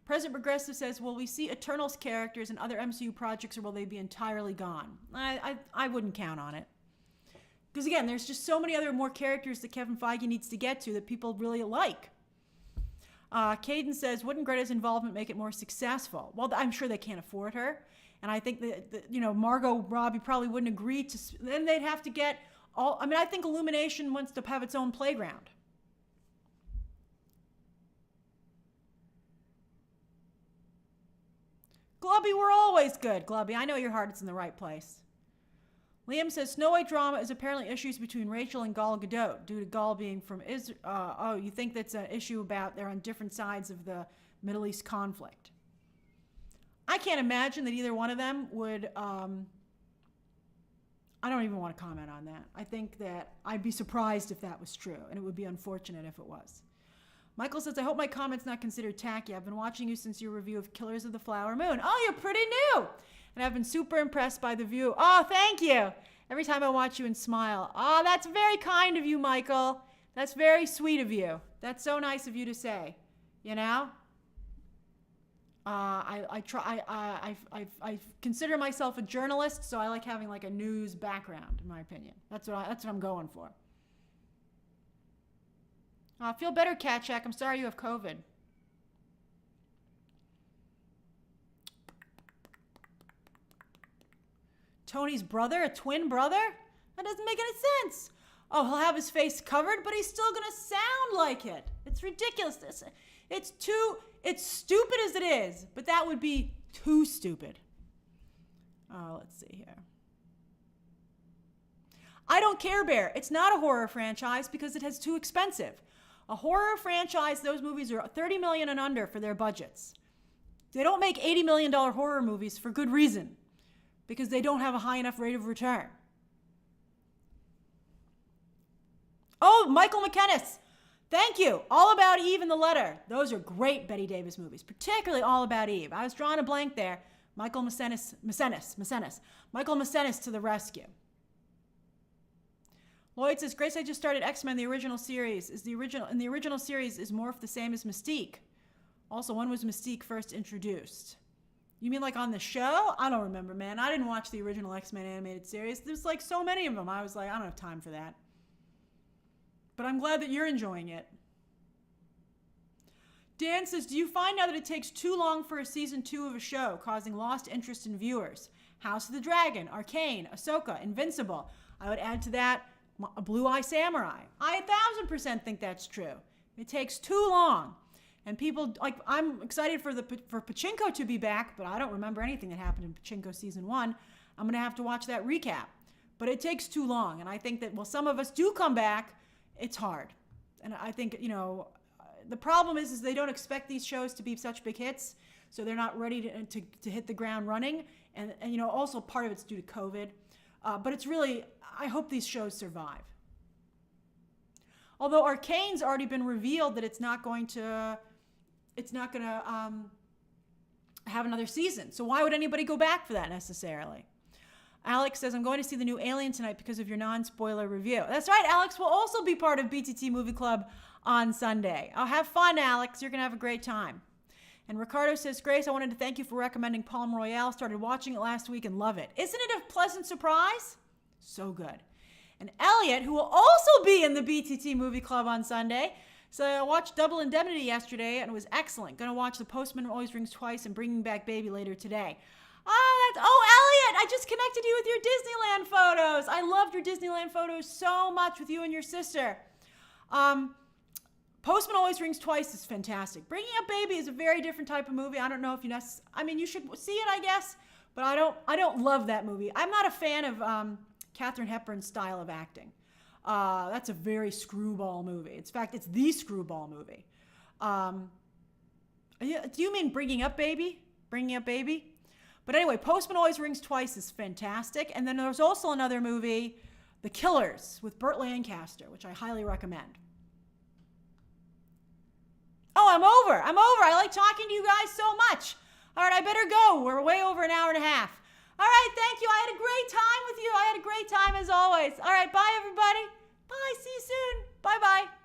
President Progressive says, will we see Eternals characters in other MCU projects or will they be entirely gone? I wouldn't count on it. Because again, there's just so many other more characters that Kevin Feige needs to get to that people really like. Caden says, wouldn't Greta's involvement make it more successful? Well, I'm sure they can't afford her. And I think that Margot Robbie probably wouldn't agree to, then they'd have to get I think Illumination wants to have its own playground. Glubby, we're always good, Glubby. I know your heart is in the right place. Liam says, Snow White drama is apparently issues between Rachel and Gal Gadot due to Gal being from Israel. You think that's an issue about they're on different sides of the Middle East conflict? I can't imagine that either one of them would, I don't even want to comment on that. I think that I'd be surprised if that was true, and it would be unfortunate if it was. Michael says, I hope my comment's not considered tacky. I've been watching you since your review of Killers of the Flower Moon. Oh, you're pretty new. And I've been super impressed by the view. Oh, thank you. Every time I watch you and smile. Oh, that's very kind of you, Michael. That's very sweet of you. That's so nice of you to say. I consider myself a journalist, so I like having like a news background, in my opinion. That's what I'm going for. Feel better, Cat Check. I'm sorry you have COVID. Tony's brother, a twin brother? That doesn't make any sense. Oh, he'll have his face covered, but he's still going to sound like it. It's ridiculous. It's stupid as it is, but that would be too stupid. Oh, let's see here. I don't care, Bear. It's not a horror franchise because it has too expensive. A horror franchise, those movies are $30 million and under for their budgets. They don't make $80 million horror movies for good reason, because they don't have a high enough rate of return. Oh, Michael McKennis. Thank you. All About Eve and The Letter. Those are great Bette Davis movies, particularly All About Eve. I was drawing a blank there. Michael Macenis. Michael Macenis to the rescue. Lloyd says, Grace, I just started X-Men, the original series. In the original series, is Morph the same as Mystique? Also, when was Mystique first introduced? You mean like on the show? I don't remember, man. I didn't watch the original X-Men animated series. There's like so many of them. I was like, I don't have time for that. But I'm glad that you're enjoying it. Dan says, do you find now that it takes too long for a season 2 of a show, causing lost interest in viewers? House of the Dragon, Arcane, Ahsoka, Invincible. I would add to that Blue Eye Samurai. I 1,000% think that's true. It takes too long. And people, like, I'm excited for Pachinko to be back, but I don't remember anything that happened in Pachinko season 1. I'm going to have to watch that recap. But it takes too long. And I think that, while some of us do come back, it's hard. And I think, the problem is they don't expect these shows to be such big hits, so they're not ready to hit the ground running. And also part of it's due to COVID. But it's really, I hope these shows survive. Although Arcane's already been revealed that it's not going to have another season. So why would anybody go back for that necessarily? Alex says, I'm going to see the new Alien tonight because of your non-spoiler review. That's right, Alex will also be part of BTT Movie Club on Sunday. Oh, have fun, Alex. You're going to have a great time. And Ricardo says, Grace, I wanted to thank you for recommending Palm Royale. Started watching it last week and love it. Isn't it a pleasant surprise? So good. And Elliot, who will also be in the BTT Movie Club on Sunday. So I watched Double Indemnity yesterday and it was excellent. Going to watch The Postman Always Rings Twice and Bringing Back Baby later today. Elliot, I just connected you with your Disneyland photos. I loved your Disneyland photos so much with you and your sister. Postman Always Rings Twice is fantastic. Bringing Up Baby is a very different type of movie. I don't know if you should see it, I guess, but I don't love that movie. I'm not a fan of Katharine Hepburn's style of acting. That's a very screwball movie. In fact, it's the screwball movie. Do you mean Bringing Up Baby? Bringing Up Baby? But anyway, Postman Always Rings Twice is fantastic. And then there's also another movie, The Killers, with Burt Lancaster, which I highly recommend. Oh, I'm over. I like talking to you guys so much. All right, I better go. We're way over an hour and a half. All right, thank you. I had a great time with you. I had a great time as always. All right, bye, everybody. Bye. See you soon. Bye-bye.